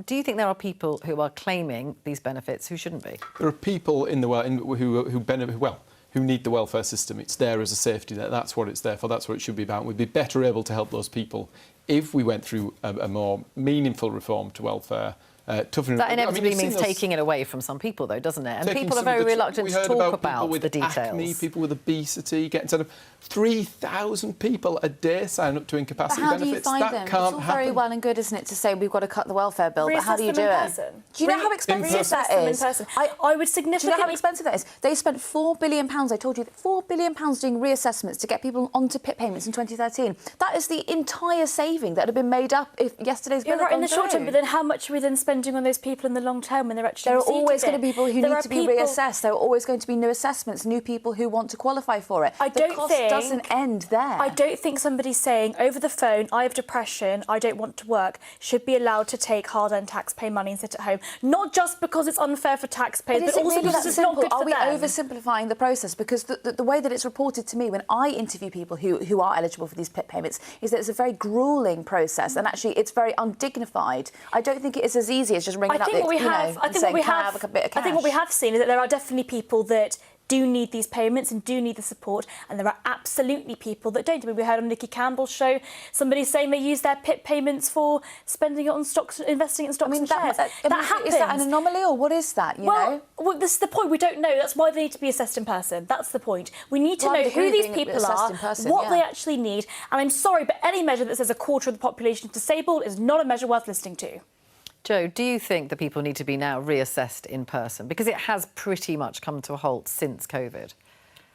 Do you think there are people who are claiming these benefits who shouldn't be? There are people in the who benefit, well, who need the welfare system. It's there as a safety net. That's what it's there for. That's what it should be about. We'd be better able to help those people if we went through a more meaningful reform to welfare toughening. That inevitably you've means seen us taking it away from some people, though, doesn't it? And taking people are some of very the reluctant we to heard talk about about people with the details. acne, people with obesity, getting sort of 3,000 people a day sign up to But incapacity how benefits. do you find that them? It's can't all happen. very well and good, isn't it, to say we've got to cut the welfare bill, but how do you do it? Do you know how expensive that is? I would significantly... Do you know how expensive that is? They spent £4 billion, I told you, £4 billion doing reassessments to get people onto PIP payments in 2013. That is the entire saving that had been made up if yesterday's bill You're had right gone in the short term, through. but then how much are we then spending on those people in the long term when they're actually There are receiving always it? going to be people who There need are to be people- reassessed. There are always going to be new assessments, new people who want to qualify for it. The cost doesn't end there. I don't think somebody saying over the phone, I have depression, I don't want to work, should be allowed to take hard-earned taxpayer money and sit at home. Not just because it's unfair for taxpayers, but is it also really because that it's not simple? good for Are we them. oversimplifying the process? Because the way that it's reported to me when I interview people who are eligible for these PIP payments is that it's a very gruelling process and actually it's very undignified. I don't think it is as easy as just ringing up and saying, can I have a bit of cash? I think what we have seen is that there are definitely people that do need these payments and do need the support, and there are absolutely people that don't. I mean, we heard on Nikki Campbell's show somebody saying they use their PIP payments for spending it on stocks, investing in stocks and shares. That happens. Is that an anomaly or what is that? Well, this is the point. We don't know. That's why they need to be assessed in person. That's the point. We need to Well, I know would who agree these being people assessed are, in person, what yeah. they actually need. And I'm sorry, but any measure that says a quarter of the population is disabled is not a measure worth listening to. Joe, do you think that people need to be now reassessed in person? Because it has pretty much come to a halt since COVID.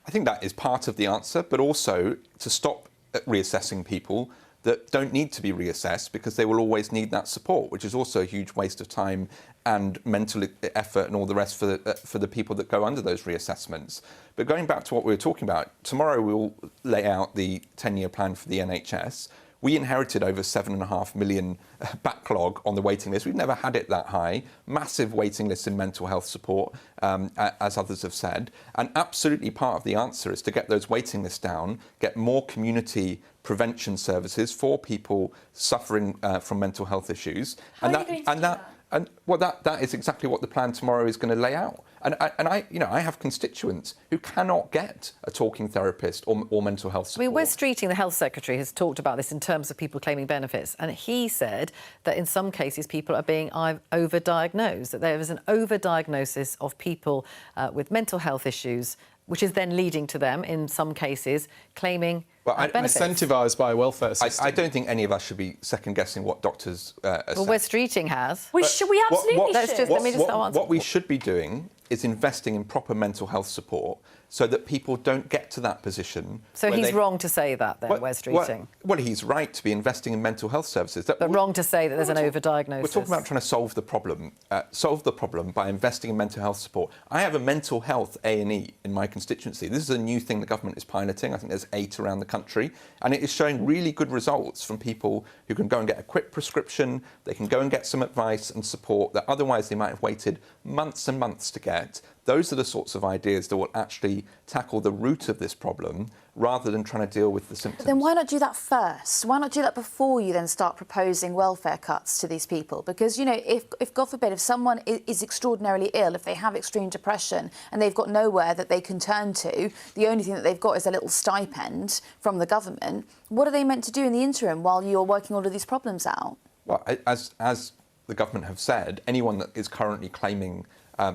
I think that is part of the answer, but also to stop reassessing people that don't need to be reassessed because they will always need that support, which is also a huge waste of time and mental effort and all the rest for the people that go under those reassessments. But going back to what we were talking about, tomorrow we'll lay out the 10-year plan for the NHS. We inherited over 7.5 million backlog on the waiting list. We've never had it that high. Massive waiting lists in mental health support, as others have said. And absolutely part of the answer is to get those waiting lists down, get more community prevention services for people suffering from mental health issues. That is exactly what the plan tomorrow is going to lay out. And I have constituents who cannot get a talking therapist or mental health support. I mean, Wes Streeting, the Health Secretary, has talked about this in terms of people claiming benefits, and he said that in some cases people are being overdiagnosed, that there is an overdiagnosis of people with mental health issues, which is then leading to them, in some cases, claiming benefits. Incentivised by a welfare system. I don't think any of us should be second-guessing what doctors are saying. Well, Wes Streeting has. We absolutely should. What we should be doing is investing in proper mental health support so that people don't get to that position. So he's wrong to say that, then, Wes Streeting? Well, he's right to be investing in mental health services. But wrong to say that there's an overdiagnosis. We're talking about trying to solve the problem by investing in mental health support. I have a mental health A&E in my constituency. This is a new thing the government is piloting. I think there's 8 around the country. And it is showing really good results from people who can go and get a quick prescription, they can go and get some advice and support that otherwise they might have waited months and months to get. Those are the sorts of ideas that will actually tackle the root of this problem rather than trying to deal with the symptoms. Then why not do that first? Why not do that before you then start proposing welfare cuts to these people? Because, you know, if God forbid, if someone is extraordinarily ill, if they have extreme depression and they've got nowhere that they can turn to, the only thing that they've got is a little stipend from the government, what are they meant to do in the interim while you're working all of these problems out? Well, as the government have said, anyone that is currently claiming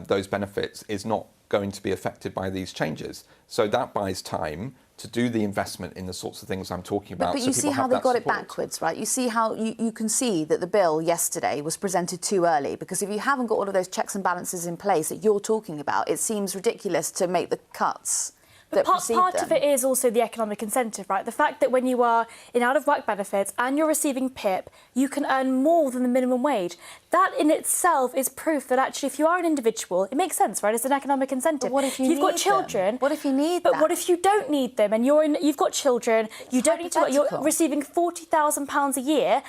those benefits is not going to be affected by these changes. So that buys time to do the investment in the sorts of things I'm talking about. But you see how they got it backwards, right? You see how you can see that the bill yesterday was presented too early, because if you haven't got all of those checks and balances in place that you're talking about, it seems ridiculous to make the cuts. But part of it is also the economic incentive, right? The fact that when you are in out-of-work benefits and you're receiving PIP, you can earn more than the minimum wage. That in itself is proof that actually if you are an individual, it makes sense, right? It's an economic incentive. But what if you've got children? What if you need that? But what if you don't need them and you've got children, you don't need to work, you're receiving £40,000 a year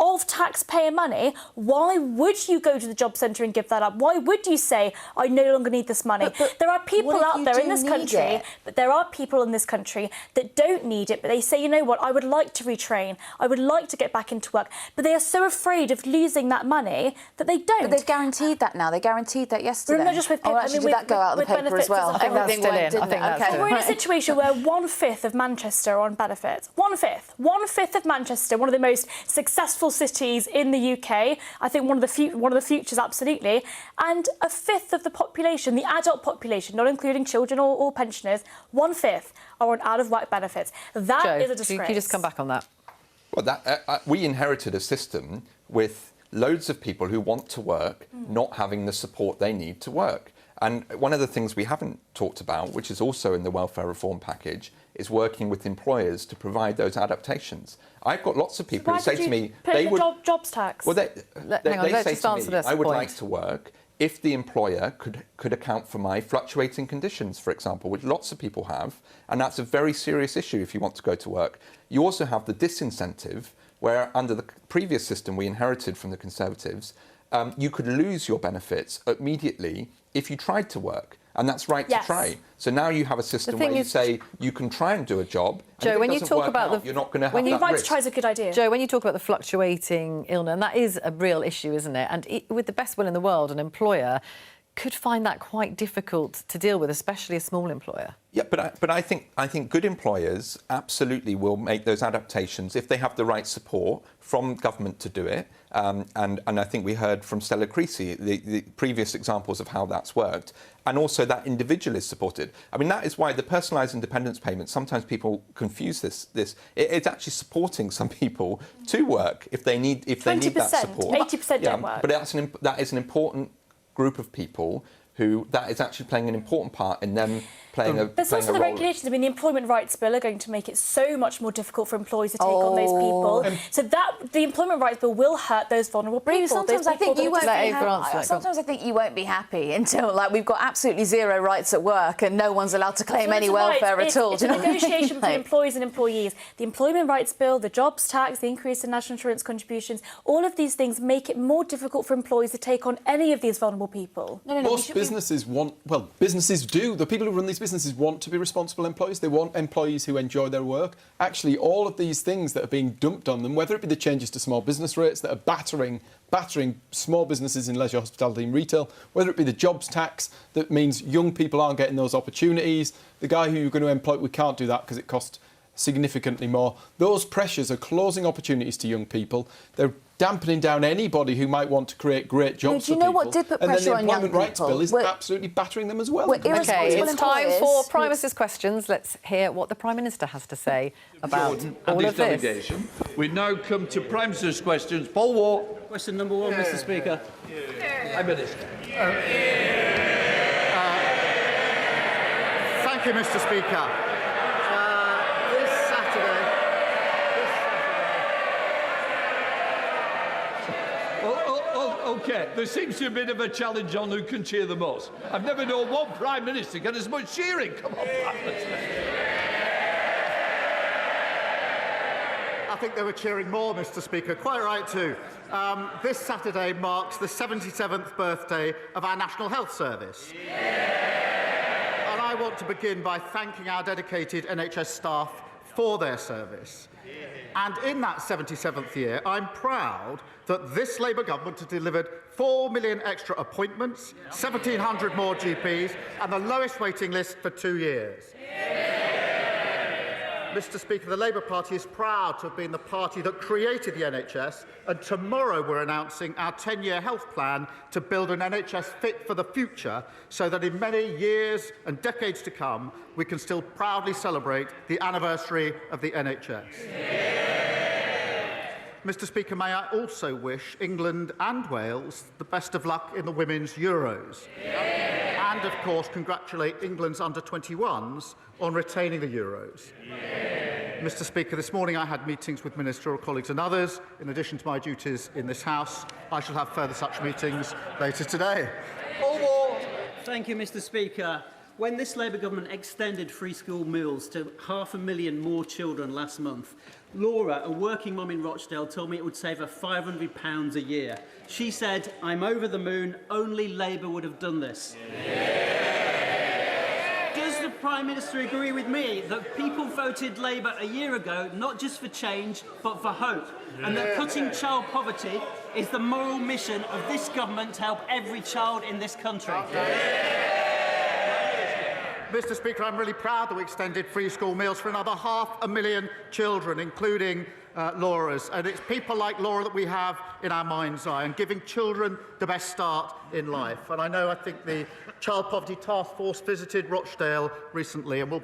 of taxpayer money? Why would you go to the job centre and give that up? Why would you say, I no longer need this money? But there are people out there in this need country, it? but there are people in this country that don't need it, but they say, you know what, I would like to retrain, I would like to get back into work, but they are so afraid of losing that money that they don't. But they've guaranteed that now. They guaranteed that yesterday. Not just with PIP. Actually, did that go out of the paper as well? Everything went, didn't it? We're in a situation where 1/5 of Manchester are on benefits. 1/5. 1/5 of Manchester, one of the most successful capital cities in the UK. I think one of the futures, absolutely. And a fifth of the population, the adult population, not including children or pensioners, 1/5 are on out-of-work benefits. That Joe, is a disgrace. can you just come back on that? Well, we inherited a system with loads of people who want to work not having the support they need to work. And one of the things we haven't talked about, which is also in the welfare reform package, is working with employers to provide those adaptations. I've got lots of people who say to me they would jobs tax. Well, they say to me, I would point. like to work if the employer could account for my fluctuating conditions, for example, which lots of people have, and that's a very serious issue if you want to go to work. You also have the disincentive, where under the previous system we inherited from the Conservatives, you could lose your benefits immediately if you tried to work. And that's right to try. So now you have a system where you say you can try and do a job. Joe, when you talk about you're not going to have that right risk. to try is a good idea. Joe, when you talk about the fluctuating illness, and that is a real issue, isn't it? And with the best will in the world, an employer could find that quite difficult to deal with, especially a small employer. Yeah, but I think good employers absolutely will make those adaptations if they have the right support from government to do it. And I think we heard from Stella Creasy the previous examples of how that's worked, and also that individual is supported. I mean, that is why the personalised independence payment, sometimes people confuse this. It's actually supporting some people to work if they need that support. 80% don't work. But that is an important group of people who that is actually playing an important part in them playing a There's playing also a the role. regulations. I mean, the Employment Rights Bill are going to make it so much more difficult for employees to take on those people. So that the Employment Rights Bill will hurt those vulnerable people. Sometimes I think you won't be happy. Sometimes I think you won't be happy until we've got absolutely zero rights at work and no one's allowed to claim any welfare at all. It's a negotiation between employees and employees. The Employment Rights Bill, the jobs tax, the increase in national insurance contributions, all of these things make it more difficult for employees to take on any of these vulnerable people. Most businesses businesses do. The people who run these businesses want to be responsible employees. They want employees who enjoy their work. Actually, all of these things that are being dumped on them, whether it be the changes to small business rates that are battering small businesses in leisure, hospitality and retail, whether it be the jobs tax that means young people aren't getting those opportunities, the guy who you're going to employ, we can't do that because it costs significantly more. Those pressures are closing opportunities to young people. They're dampening down anybody who might want to create great jobs for people. Do you know what did put pressure on young people? And then the Employment Rights Bill is absolutely battering them as well. OK, it's time for Prime Minister's questions. Let's hear what the Prime Minister has to say about all of this. Delegation. We now come to Prime Minister's questions. Paul Ward. Question number one, Mr. Speaker. Prime Minister. Thank you, Mr. Speaker. This Saturday... OK, there seems to be a bit of a challenge on who can cheer the most. I've never known one Prime Minister get as much cheering. Come on, Prime Minister. I think they were cheering more, Mr. Speaker. Quite right, too. This Saturday marks the 77th birthday of our National Health Service. And I want to begin by thanking our dedicated NHS staff for their service. And in that 77th year, I'm proud that this Labour government has delivered 4 million extra appointments, 1,700 more GPs, and the lowest waiting list for 2 years. Mr. Speaker, the Labour Party is proud to have been the party that created the NHS, and tomorrow we're announcing our 10-year health plan to build an NHS fit for the future so that in many years and decades to come, we can still proudly celebrate the anniversary of the NHS. Mr. Speaker, may I also wish England and Wales the best of luck in the Women's Euros. And, of course, congratulate England's under-21s on retaining the Euros. Mr. Speaker, this morning I had meetings with ministerial colleagues and others. In addition to my duties in this House, I shall have further such meetings later today. Thank you, Mr. Speaker. When this Labour government extended free school meals to 500,000 more children last month, Laura, a working mum in Rochdale, told me it would save her £500 a year. She said, "I'm over the moon, only Labour would have done this." Does the Prime Minister agree with me that people voted Labour a year ago not just for change but for hope, and that cutting child poverty is the moral mission of this government to help every child in this country? Mr. Speaker, I'm really proud that we extended free school meals for another 500,000 children, including Laura's. And it's people like Laura that we have in our mind's eye and giving children the best start in life. And I think the Child Poverty Task Force visited Rochdale recently and will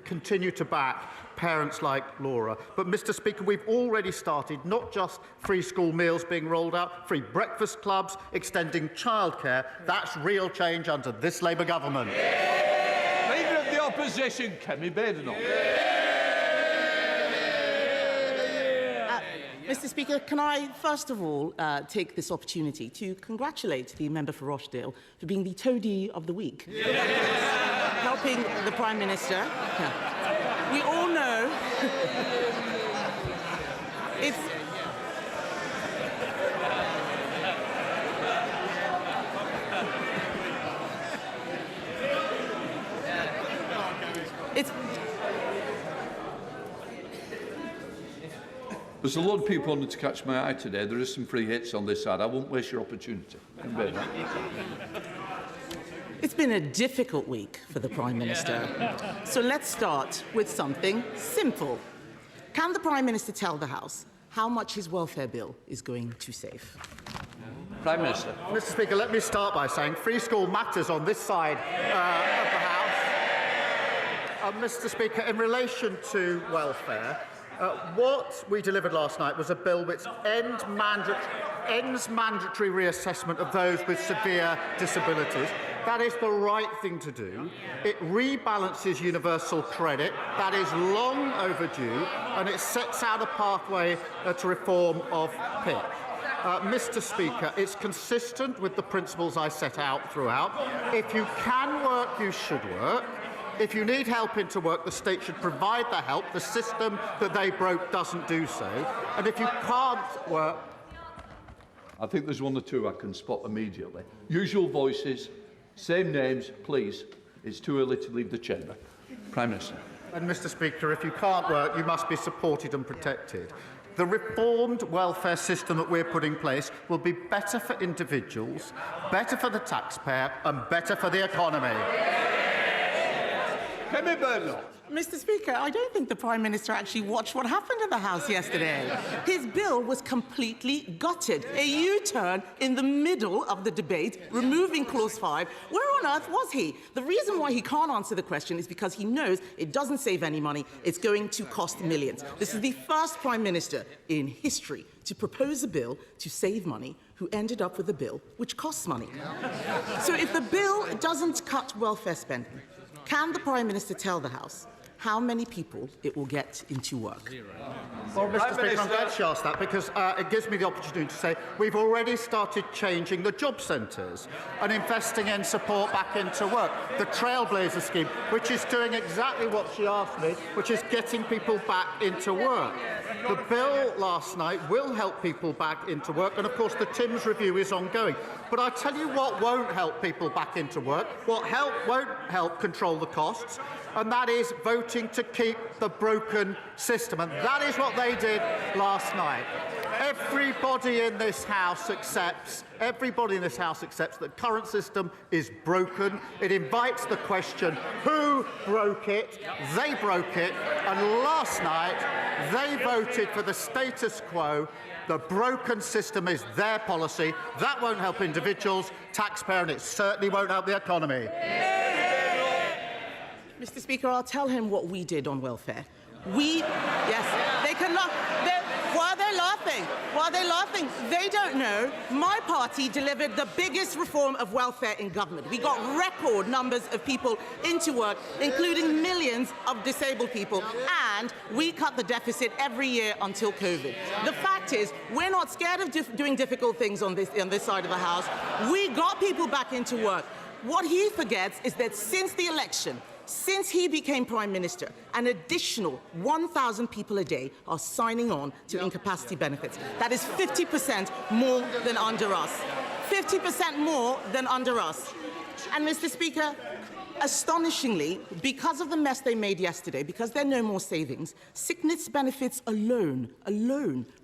continue to back parents like Laura. But, Mr. Speaker, we've already started not just free school meals being rolled out, free breakfast clubs, extending childcare. That's real change under this Labour government. Leader of the Opposition, Kemi Badenoch. Mr. Speaker, can I first of all take this opportunity to congratulate the member for Rochdale for being the toady of the week, helping the Prime Minister. We all know it's There's a lot of people wanting to catch my eye today. There is some free hits on this side. I won't waste your opportunity. It's been a difficult week for the Prime Minister. So let's start with something simple. Can the Prime Minister tell the House how much his welfare bill is going to save? Prime Minister. Mr. Speaker, let me start by saying free school matters on this side of the House. Mr. Speaker, in relation to welfare, what we delivered last night was a bill which ends mandatory reassessment of those with severe disabilities. That is the right thing to do. It rebalances universal credit. That is long overdue, and it sets out a pathway to reform of PIP. Mr. Speaker, it's consistent with the principles I set out throughout. If you can work, you should work. If you need help into work, the state should provide the help. The system that they broke doesn't do so. And if you can't work... I think there's one or two I can spot immediately. Usual voices, same names, please. It's too early to leave the chamber. Prime Minister. And, Mr. Speaker, if you can't work, you must be supported and protected. The reformed welfare system that we're putting in place will be better for individuals, better for the taxpayer, and better for the economy. Mr. Speaker, I don't think the Prime Minister actually watched what happened in the House yesterday. His bill was completely gutted. A U-turn in the middle of the debate, removing Clause 5. Where on earth was he? The reason why he can't answer the question is because he knows it doesn't save any money. It's going to cost millions. This is the first Prime Minister in history to propose a bill to save money who ended up with a bill which costs money. So if the bill doesn't cut welfare spending, can the Prime Minister tell the House how many people it will get into work? Well, Mr. Speaker, I'm glad she asked that because it gives me the opportunity to say we've already started changing the job centres and investing in support back into work. The Trailblazer scheme, which is doing exactly what she asked me, which is getting people back into work. The bill last night will help people back into work, and of course the Timms review is ongoing. But I tell you what won't help people back into work, won't help control the costs, and that is voting to keep the broken system. And that is what they did last night. Everybody in this House accepts that the current system is broken. It invites the question, who broke it? They broke it. And last night, they voted for the status quo. The broken system is their policy. That won't help individuals, taxpayer, and it certainly won't help the economy. Mr. Speaker, I'll tell him what we did on welfare. Yes, they can laugh. While they're laughing, they don't know my party delivered the biggest reform of welfare in government. We got record numbers of people into work, including millions of disabled people, and we cut the deficit every year until COVID. The fact is, we're not scared of doing difficult things on this side of the House. We got people back into work. What he forgets is that since the election, since he became Prime Minister, an additional 1,000 people a day are signing on to incapacity benefits. That is 50% more than under us. 50% more than under us. And, Mr. Speaker, astonishingly, because of the mess they made yesterday, because there are no more savings, sickness benefits alone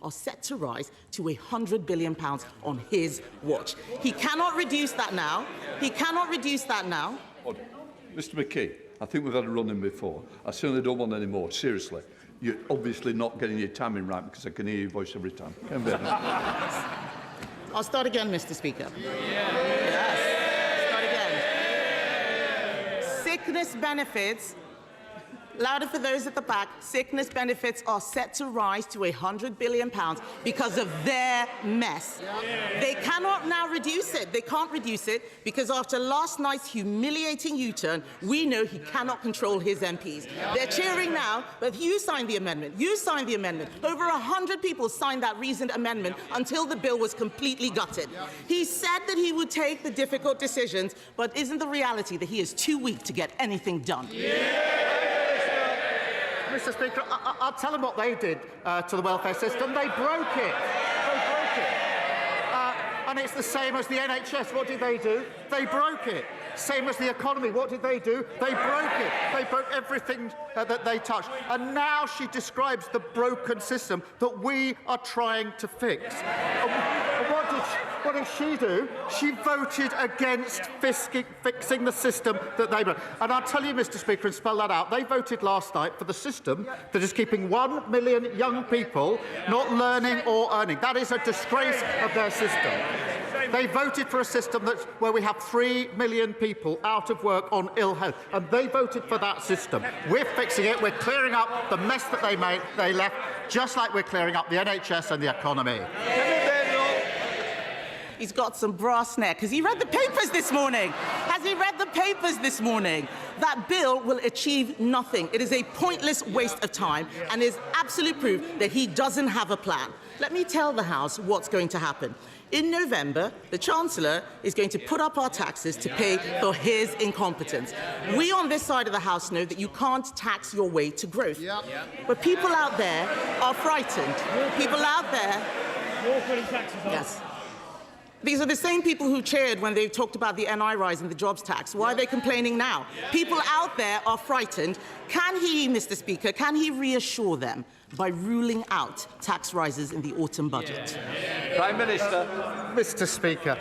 are set to rise to £100 billion on his watch. He cannot reduce that now. Mr. McKee, I think we've had a run-in before. I certainly don't want any more, seriously. You're obviously not getting your timing right because I can hear your voice every time. I'll start again, Mr. Speaker. Yes. Start again. Sickness benefits, louder for those at the back, sickness benefits are set to rise to £100 billion because of their mess. They cannot now reduce it. They can't reduce it because after last night's humiliating U-turn, we know he cannot control his MPs. They're cheering now, but you signed the amendment. You signed the amendment. Over 100 people signed that reasoned amendment until the bill was completely gutted. He said that he would take the difficult decisions, but isn't the reality that he is too weak to get anything done? Mr. Speaker, I'll tell them what they did to the welfare system. They broke it. They broke it. And it's the same as the NHS. What did they do? They broke it. Same as the economy. What did they do? They broke it. They broke everything that they touched. And now she describes the broken system that we are trying to fix. What did she do? She voted against fixing the system that they broke. And I'll tell you, Mr. Speaker, and spell that out, they voted last night for the system that is keeping 1 million young people not learning or earning. That is a disgrace of their system. They voted for a system where we have 3 million people out of work on ill health, and they voted for that system. We're fixing it. We're clearing up the mess that they left, just like we're clearing up the NHS and the economy. He's got some brass neck. Has he read the papers this morning? Has he read the papers this morning? That bill will achieve nothing. It is a pointless waste of time and is absolute proof that he doesn't have a plan. Let me tell the House what's going to happen. In November, the Chancellor is going to put up our taxes to pay for his incompetence. We on this side of the House know that you can't tax your way to growth. But people out there are frightened. People out there... Yes. These are the same people who cheered when they talked about the NI rise and the jobs tax. Why are they complaining now? People out there are frightened. Can he, Mr. Speaker, can he reassure them by ruling out tax rises in the autumn budget? Prime Minister. Mr. Speaker,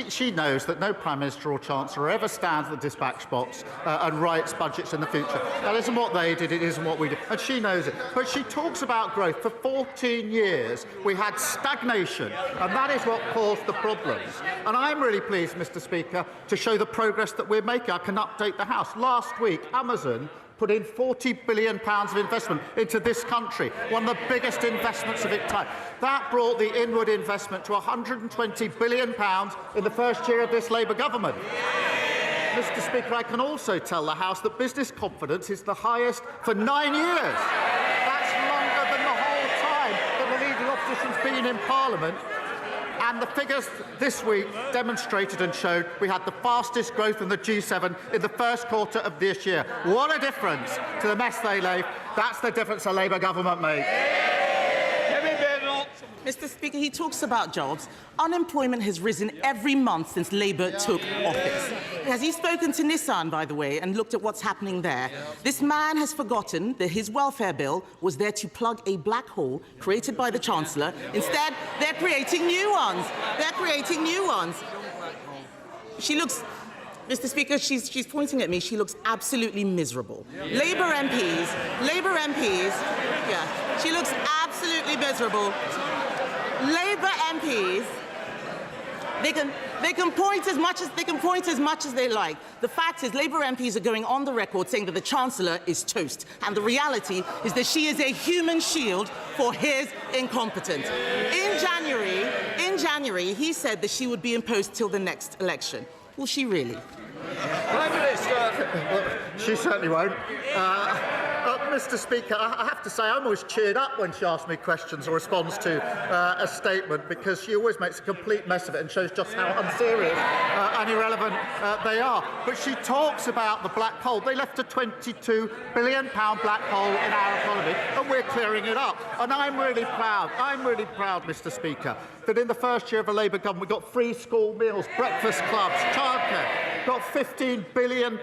she knows that no Prime Minister or Chancellor ever stands at the dispatch box and writes budgets in the future. That isn't what they did, it isn't what we did, and she knows it. But she talks about growth. For 14 years, we had stagnation, and that is what caused the problems. And I'm really pleased, Mr. Speaker, to show the progress that we're making. I can update the House. Last week, Amazon put in £40 billion of investment into this country, one of the biggest investments of its time. That brought the inward investment to £120 billion in the first year of this Labour government. Mr. Speaker, I can also tell the House that business confidence is the highest for 9 years. That's longer than the whole time that the leading opposition's been in Parliament. And the figures this week demonstrated and showed we had the fastest growth in the G7 in the first quarter of this year. What a difference to the mess they left. That's the difference a Labour government made. Mr. Speaker, he talks about jobs. Unemployment has risen every month since Labour took office. Has he spoken to Nissan, by the way, and looked at what's happening there? This man has forgotten that his welfare bill was there to plug a black hole created by the Chancellor. Instead, they're creating new ones. They're creating new ones. She looks... Mr. Speaker, she's pointing at me. She looks absolutely miserable. Labour MPs, yeah, she looks absolutely miserable. Labour MPs, they can point as much as they like. The fact is, Labour MPs are going on the record saying that the Chancellor is toast, and the reality is that she is a human shield for his incompetence. In January, he said that she would be in post till the next election. Will she really? Prime Minister. Well, she certainly won't. Mr. Speaker, I have to say I'm always cheered up when she asks me questions or responds to a statement, because she always makes a complete mess of it and shows just how unserious and irrelevant they are. But she talks about the black hole. They left a £22 billion black hole in our economy, and we're clearing it up. And I'm really proud, Mr. Speaker, that in the first year of a Labour government we got free school meals, breakfast clubs, childcare. got £15 billion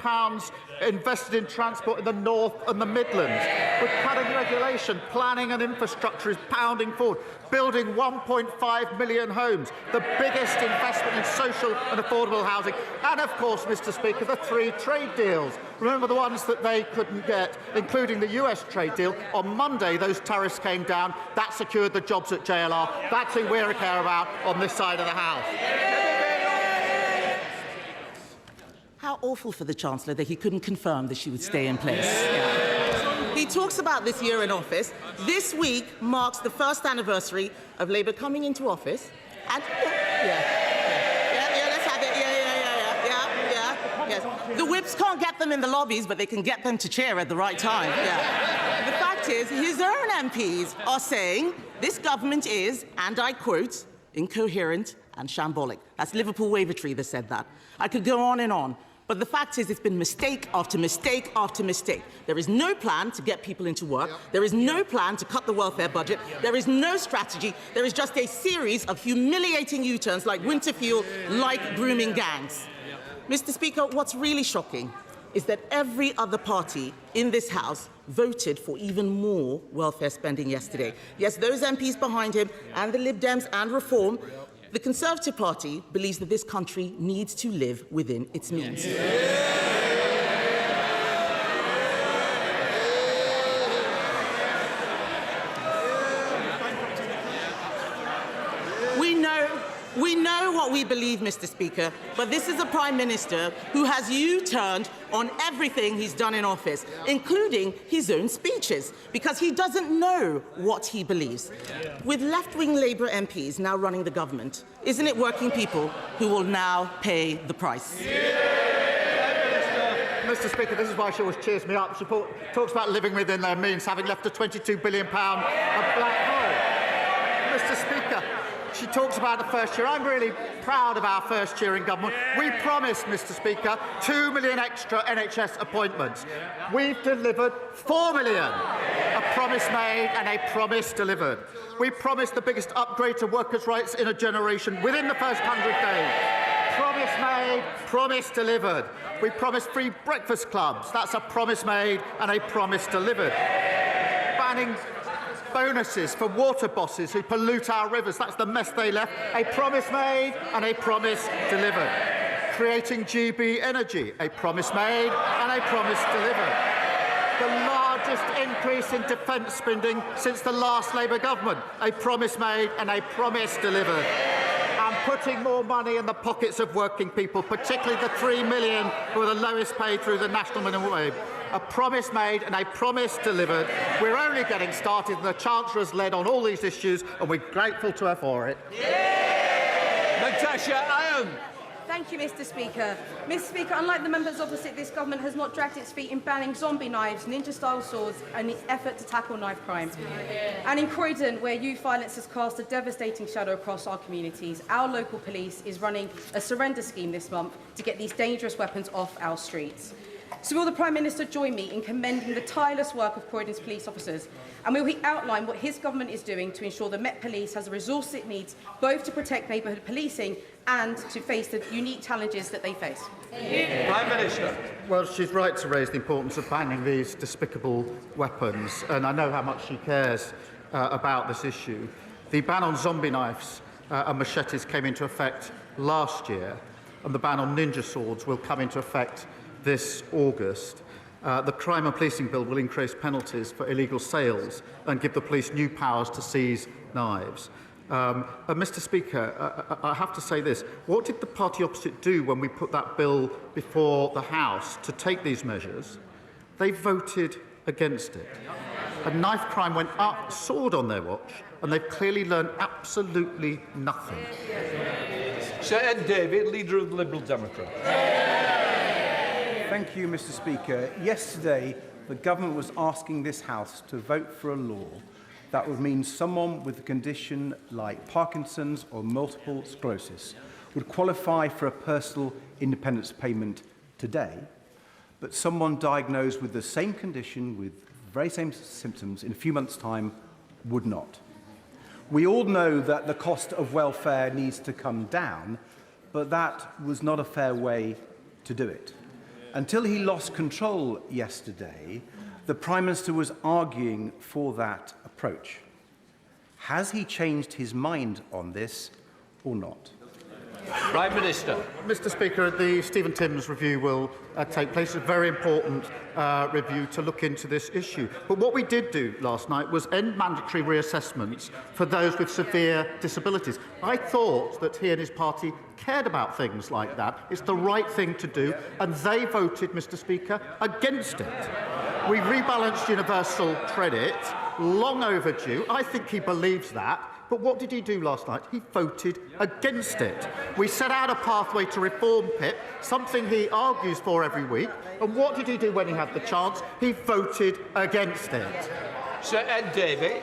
invested in transport in the North and the Midlands. We're cutting regulation, planning and infrastructure is pounding forward, building 1.5 million homes, the biggest investment in social and affordable housing, and of course, Mr. Speaker, the 3 trade deals. Remember the ones that they couldn't get, including the US trade deal. On Monday, those tariffs came down. That secured the jobs at JLR. That's who we care about on this side of the House. How awful for the Chancellor that he couldn't confirm that she would stay in place. He talks about this year in office. This week marks the first anniversary of Labour coming into office. And let's have it. Yes. The whips can't get them in the lobbies, but they can get them to cheer at the right time. The fact is, his own MPs are saying this government is, and I quote, incoherent and shambolic. That's Liverpool Wavertree that said that. I could go on and on. But the fact is, it's been mistake after mistake after mistake. There is no plan to get people into work. There is no plan to cut the welfare budget. There is no strategy. There is just a series of humiliating U-turns like winter fuel, like grooming gangs. Mr. Speaker, what's really shocking is that every other party in this House voted for even more welfare spending yesterday. Yes, those MPs behind him and the Lib Dems and Reform. The Conservative Party believes that this country needs to live within its means. We know what we believe, Mr. Speaker, but this is a Prime Minister who has U-turned on everything he's done in office, including his own speeches, because he doesn't know what he believes. With left-wing Labour MPs now running the government, isn't it working people who will now pay the price? Mr. Speaker, this is why she always cheers me up. She talks about living within their means, having left a £22 billion black hole. Mr. Speaker, she talks about the first year. I'm really proud of our first year in government. We promised, Mr. Speaker, 2 million extra NHS appointments. We've delivered 4 million. A promise made and a promise delivered. We promised the biggest upgrade to workers' rights in a generation within the first 100 days. Promise made, promise delivered. We promised free breakfast clubs. That's a promise made and a promise delivered. Banning bonuses for water bosses who pollute our rivers. That's the mess they left. A promise made and a promise delivered. Creating GB Energy. A promise made and a promise delivered. The largest increase in defence spending since the last Labour government. A promise made and a promise delivered. And putting more money in the pockets of working people, particularly the 3 million who are the lowest paid through the national minimum wage. A promise made and a promise delivered. We're only getting started, and the Chancellor has led on all these issues, and we're grateful to her for it. Natasha Iron. Thank you, Mr. Speaker. Mr. Speaker, unlike the members opposite, this government has not dragged its feet in banning zombie knives, ninja-style swords, and its effort to tackle knife crime. And in Croydon, where youth violence has cast a devastating shadow across our communities, our local police is running a surrender scheme this month to get these dangerous weapons off our streets. So will the Prime Minister join me in commending the tireless work of Croydon's police officers? And will he outline what his government is doing to ensure the Met Police has the resources it needs both to protect neighbourhood policing and to face the unique challenges that they face? Prime Minister. Well, she's right to raise the importance of banning these despicable weapons, and I know how much she cares about this issue. The ban on zombie knives and machetes came into effect last year, and the ban on ninja swords will come into effect this August. The Crime and Policing Bill will increase penalties for illegal sales and give the police new powers to seize knives. Mr. Speaker, I have to say this. What did the party opposite do when we put that bill before the House to take these measures? They voted against it. And knife crime went up, soared on their watch, and they've clearly learned absolutely nothing. Sir Ed David, Leader of the Liberal Democrats. Thank you, Mr. Speaker. Yesterday, the government was asking this House to vote for a law that would mean someone with a condition like Parkinson's or multiple sclerosis would qualify for a personal independence payment today, but someone diagnosed with the same condition, with the very same symptoms, in a few months' time would not. We all know that the cost of welfare needs to come down, but that was not a fair way to do it. Until he lost control yesterday, the Prime Minister was arguing for that approach. Has he changed his mind on this or not? Prime Minister. Mr. Speaker, the Stephen Timms review will take place. It's a very important review to look into this issue. But what we did do last night was end mandatory reassessments for those with severe disabilities. I thought that he and his party cared about things like that. It's the right thing to do, and they voted, Mr. Speaker, against it. We rebalanced universal credit, long overdue. I think he believes that. But what did he do last night? He voted against it. We set out a pathway to reform PIP, something he argues for every week. And what did he do when he had the chance? He voted against it. Sir Ed Davey.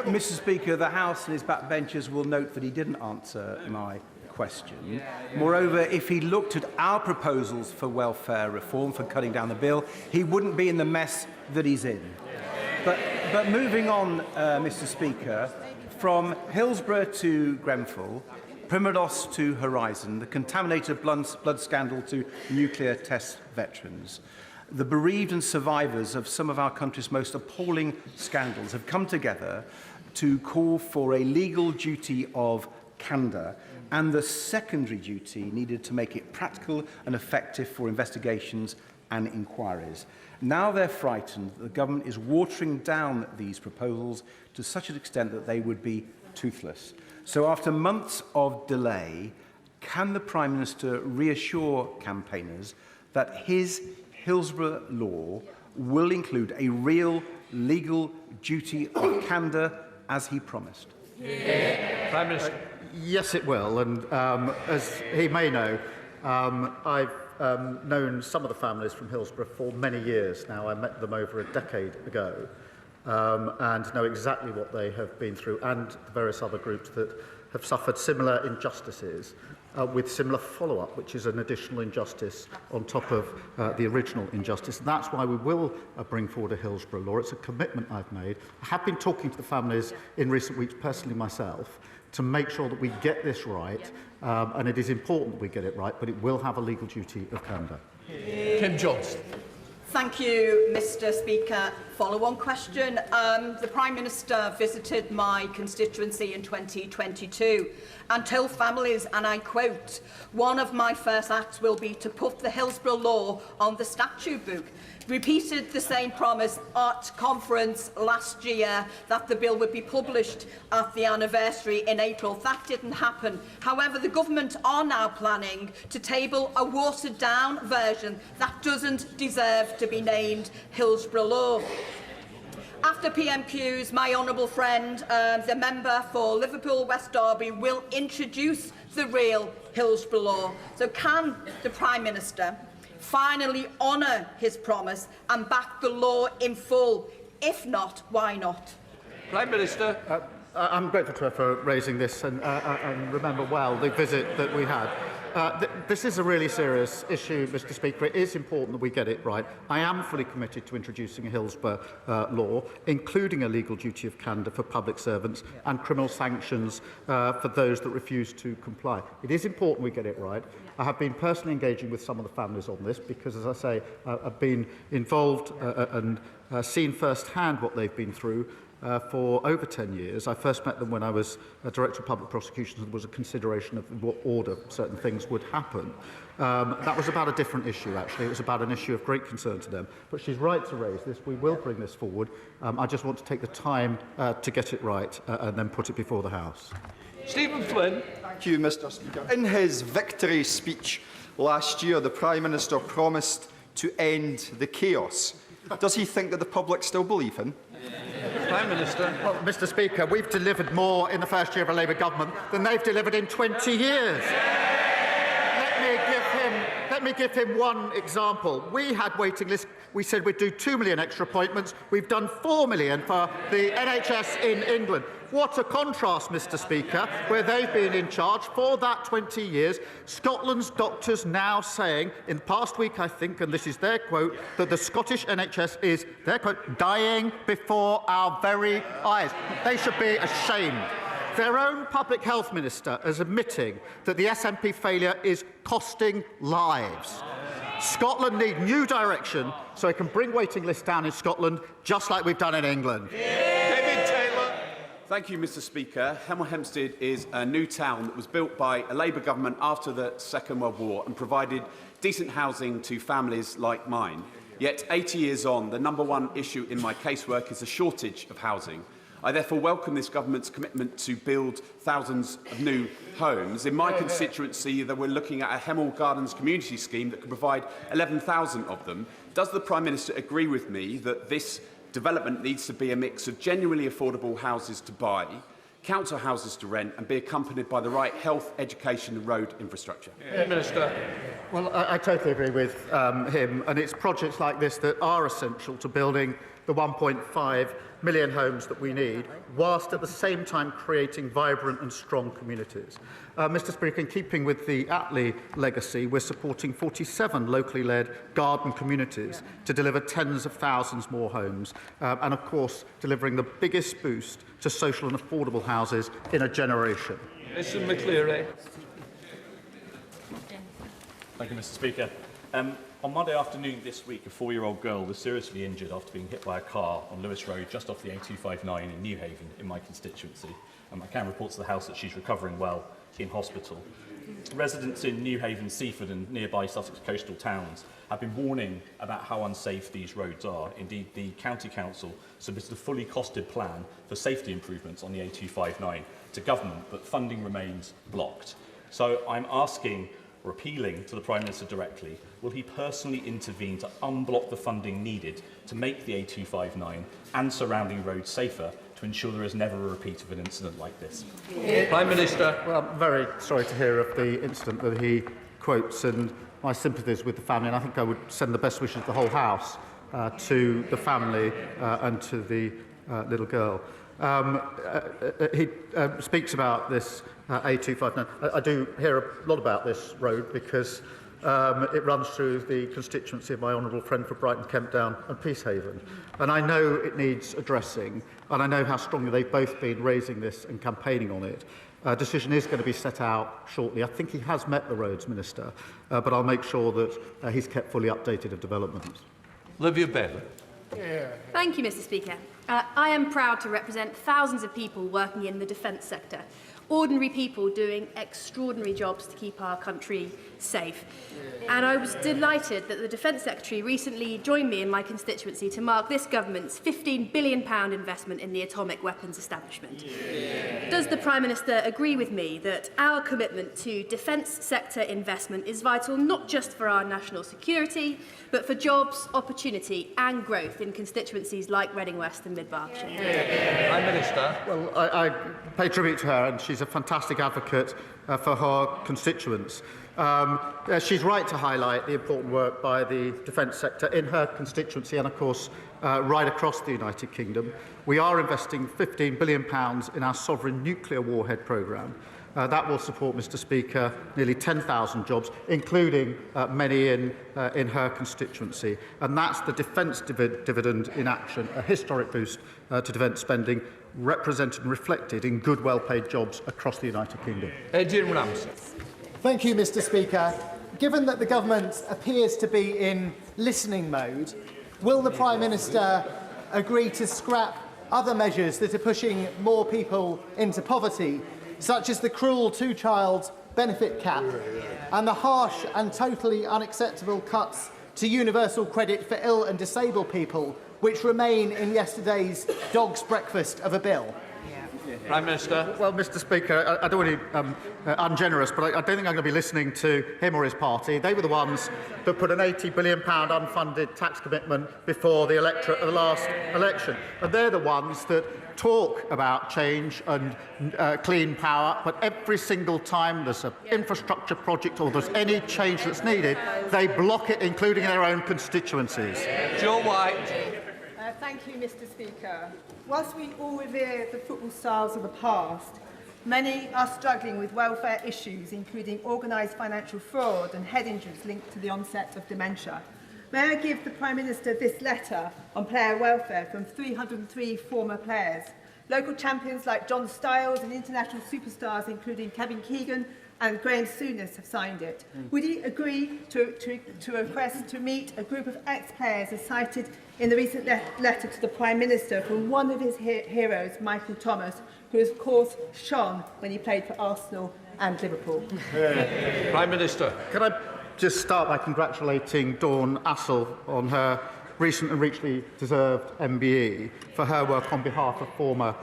Mr. Speaker, the House and his backbenchers will note that he didn't answer my question. Moreover, if he looked at our proposals for welfare reform, for cutting down the bill, he wouldn't be in the mess that he's in. But moving on, Mr. Speaker, from Hillsborough to Grenfell, Primados to Horizon, the contaminated blood scandal to nuclear test veterans, the bereaved and survivors of some of our country's most appalling scandals have come together to call for a legal duty of candour and the secondary duty needed to make it practical and effective for investigations and inquiries. Now they're frightened that the government is watering down these proposals to such an extent that they would be toothless. So after months of delay, can the Prime Minister reassure campaigners that his Hillsborough law will include a real legal duty of candour as he promised? Prime Minister. Yes, it will. And as he may know, I've known some of the families from Hillsborough for many years now. I met them over a decade ago and know exactly what they have been through, and the various other groups that have suffered similar injustices with similar follow-up, which is an additional injustice on top of the original injustice. And that's why we will bring forward a Hillsborough law. It's a commitment I've made. I have been talking to the families in recent weeks personally myself to make sure that we get this right, and it is important that we get it right, but it will have a legal duty of candour. Kim Johnson. Thank you, Mr. Speaker. Follow-on question. The Prime Minister visited my constituency in 2022 and told families, and I quote, "One of my first acts will be to put the Hillsborough law on the statute book." Repeated the same promise at conference last year that the bill would be published at the anniversary in April. That didn't happen. However, the government are now planning to table a watered-down version that doesn't deserve to be named Hillsborough law. After PMQs, my honourable friend, the member for Liverpool West Derby, will introduce the real Hillsborough law. So can the Prime Minister finally honour his promise and back the law in full? If not, why not? Prime Minister. I'm grateful to her for raising this and remember well the visit that we had. This is a really serious issue, Mr. Speaker. It is important that we get it right. I am fully committed to introducing a Hillsborough law, including a legal duty of candour for public servants and criminal sanctions for those that refuse to comply. It is important we get it right. I have been personally engaging with some of the families on this because, as I say, I've been involved and seen firsthand what they've been through for over 10 years. I first met them when I was Director of Public Prosecutions and there was a consideration of what order certain things would happen. That was about a different issue, actually. It was about an issue of great concern to them. But she's right to raise this. We will bring this forward. I just want to take the time to get it right and then put it before the House. Stephen Flynn. Thank you, Mr. Speaker. In his victory speech last year, the Prime Minister promised to end the chaos. Does he think that the public still believe him? Prime Minister. Well, Mr. Speaker, we've delivered more in the first year of a Labour government than they've delivered in 20 years. Let me give him one example. We had waiting lists. We said we'd do 2 million extra appointments. We've done 4 million for the NHS in England. What a contrast, Mr. Speaker, where they've been in charge for that 20 years. Scotland's doctors now saying, in the past week, I think, and this is their quote, that the Scottish NHS is, their quote, dying before our very eyes. They should be ashamed. their own Public Health Minister as admitting that the SNP failure is costing lives. Scotland need new direction so it can bring waiting lists down in Scotland, just like we've done in England. David Taylor. Thank you, Mr. Speaker. Hemel Hempstead is a new town that was built by a Labour government after the Second World War and provided decent housing to families like mine. Yet, 80 years on, the #1 issue in my casework is a shortage of housing. I therefore welcome this government's commitment to build thousands of new homes. In my constituency, we're looking at a Hemel Gardens community scheme that could provide 11,000 of them. Does the Prime Minister agree with me that this development needs to be a mix of genuinely affordable houses to buy, council houses to rent, and be accompanied by the right health, education and road infrastructure? Minister. Well, I totally agree with him, and it's projects like this that are essential to building the 1.5 million homes that we need, whilst at the same time creating vibrant and strong communities. Mr. Speaker, in keeping with the Attlee legacy, we're supporting 47 locally led garden communities to deliver tens of thousands more homes, and of course delivering the biggest boost to social and affordable houses in a generation. Mr. McCleary. Thank you, Mr. Speaker. On Monday afternoon this week, a 4-year-old girl was seriously injured after being hit by a car on Lewis Road, just off the A259 in Newhaven, in my constituency. I can report to the House that she's recovering well in hospital. Residents in Newhaven, Seaford and nearby Sussex coastal towns have been warning about how unsafe these roads are. Indeed, the County Council submitted a fully costed plan for safety improvements on the A259 to government, but funding remains blocked. So I'm asking, or appealing to the Prime Minister directly, will he personally intervene to unblock the funding needed to make the A259 and surrounding roads safer, to ensure there is never a repeat of an incident like this? Prime Minister. Well, I'm very sorry to hear of the incident that he quotes, and my sympathies with the family, and I think I would send the best wishes of the whole House to the family and to the little girl. He speaks about this A259. I do hear a lot about this road because it runs through the constituency of my honourable friend for Brighton, Kemp Down and Peacehaven. And I know it needs addressing, and I know how strongly they've both been raising this and campaigning on it. A decision is going to be set out shortly. I think he has met the Roads Minister, but I'll make sure that he's kept fully updated of developments. Olivia Bailey. Thank you, Mr. Speaker. I am proud to represent thousands of people working in the defence sector. Ordinary people doing extraordinary jobs to keep our country safe. And I was delighted that the Defence Secretary recently joined me in my constituency to mark this government's £15 billion investment in the atomic weapons establishment. Does the Prime Minister agree with me that our commitment to defence sector investment is vital not just for our national security, but for jobs, opportunity and growth in constituencies like Reading West and Mid-Berkshire? Prime Minister. Well, I pay tribute to her, and she's a fantastic advocate for her constituents. She's right to highlight the important work by the defence sector in her constituency and, of course, right across the United Kingdom. We are investing £15 billion in our sovereign nuclear warhead programme. That will support, Mr. Speaker, nearly 10,000 jobs, including many in her constituency. And that's the defence dividend in action, a historic boost to defence spending, represented and reflected in good, well-paid jobs across the United Kingdom. Adrian Ramsey. Thank you, Mr. Speaker. Given that the government appears to be in listening mode, will the Prime Minister agree to scrap other measures that are pushing more people into poverty, such as the cruel two-child benefit cap and the harsh and totally unacceptable cuts to universal credit for ill and disabled people, which remain in yesterday's dog's breakfast of a bill? Prime Minister. Well, Mr. Speaker, I don't want to be ungenerous, but I don't think I'm going to be listening to him or his party. They were the ones that put an £80 billion unfunded tax commitment before the electorate of the last election. And they're the ones that talk about change and clean power, but every single time there's an infrastructure project or there's any change that's needed, they block it, including in their own constituencies. Joe White. Thank you, Mr. Speaker. Whilst we all revere the football stars of the past, many are struggling with welfare issues, including organised financial fraud and head injuries linked to the onset of dementia. May I give the Prime Minister this letter on player welfare from 303 former players Local champions like John Stiles and international superstars including Kevin Keegan and Graham Souness have signed it. Would he agree to request to meet a group of ex-players as cited in the recent letter to the Prime Minister from one of his heroes, Michael Thomas, who of course shone when he played for Arsenal and Liverpool? Prime Minister. Can I just start by congratulating Dawn Assel on her recent and richly deserved MBE for her work on behalf of former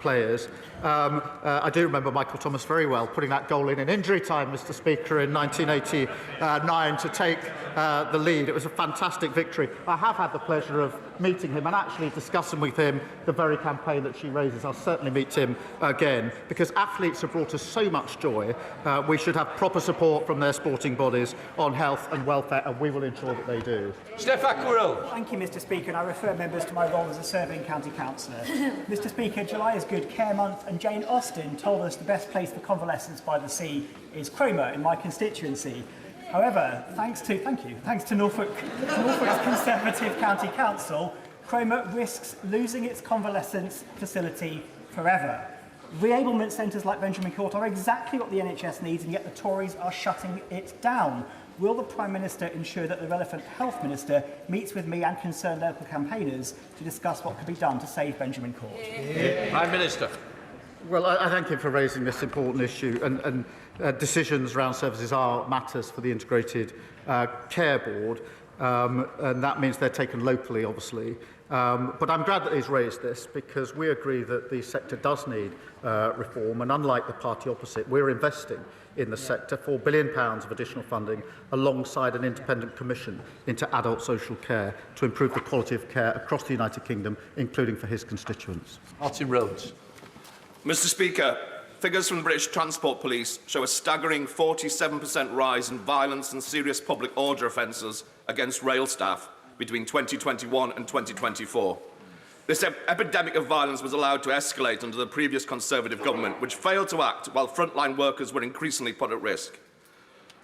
players. I do remember Michael Thomas very well, putting that goal in injury time, Mr. Speaker, in 1989 to take the lead. It was a fantastic victory. I have had the pleasure of meeting him and actually discussing with him the very campaign that she raises. I'll certainly meet him again, because athletes have brought us so much joy. We should have proper support from their sporting bodies on health and welfare, and we will ensure that they do. Steph Aquarell. Thank you, Mr. Speaker, and I refer members to my role as a serving county councillor. Mr. Speaker, July is Good Care Month, and Jane Austen told us the best place for convalescence by the sea is Cromer in my constituency. However, thanks to Norfolk's Conservative County Council, Cromer risks losing its convalescence facility forever. Reablement centres like Benjamin Court are exactly what the NHS needs, and yet the Tories are shutting it down. Will the Prime Minister ensure that the relevant Health Minister meets with me and concerned local campaigners to discuss what could be done to save Benjamin Court? Prime Minister. Well, I thank you for raising this important issue, and decisions around services are matters for the Integrated Care Board, and that means they're taken locally, obviously. But I'm glad that he's raised this, because we agree that the sector does need reform, and unlike the party opposite, we're investing in the sector £4 billion of additional funding alongside an independent commission into adult social care to improve the quality of care across the United Kingdom, including for his constituents. Martin Rhodes. Mr. Speaker, figures from the British Transport Police show a staggering 47% rise in violence and serious public order offences against rail staff between 2021 and 2024. This epidemic of violence was allowed to escalate under the previous Conservative government, which failed to act while frontline workers were increasingly put at risk.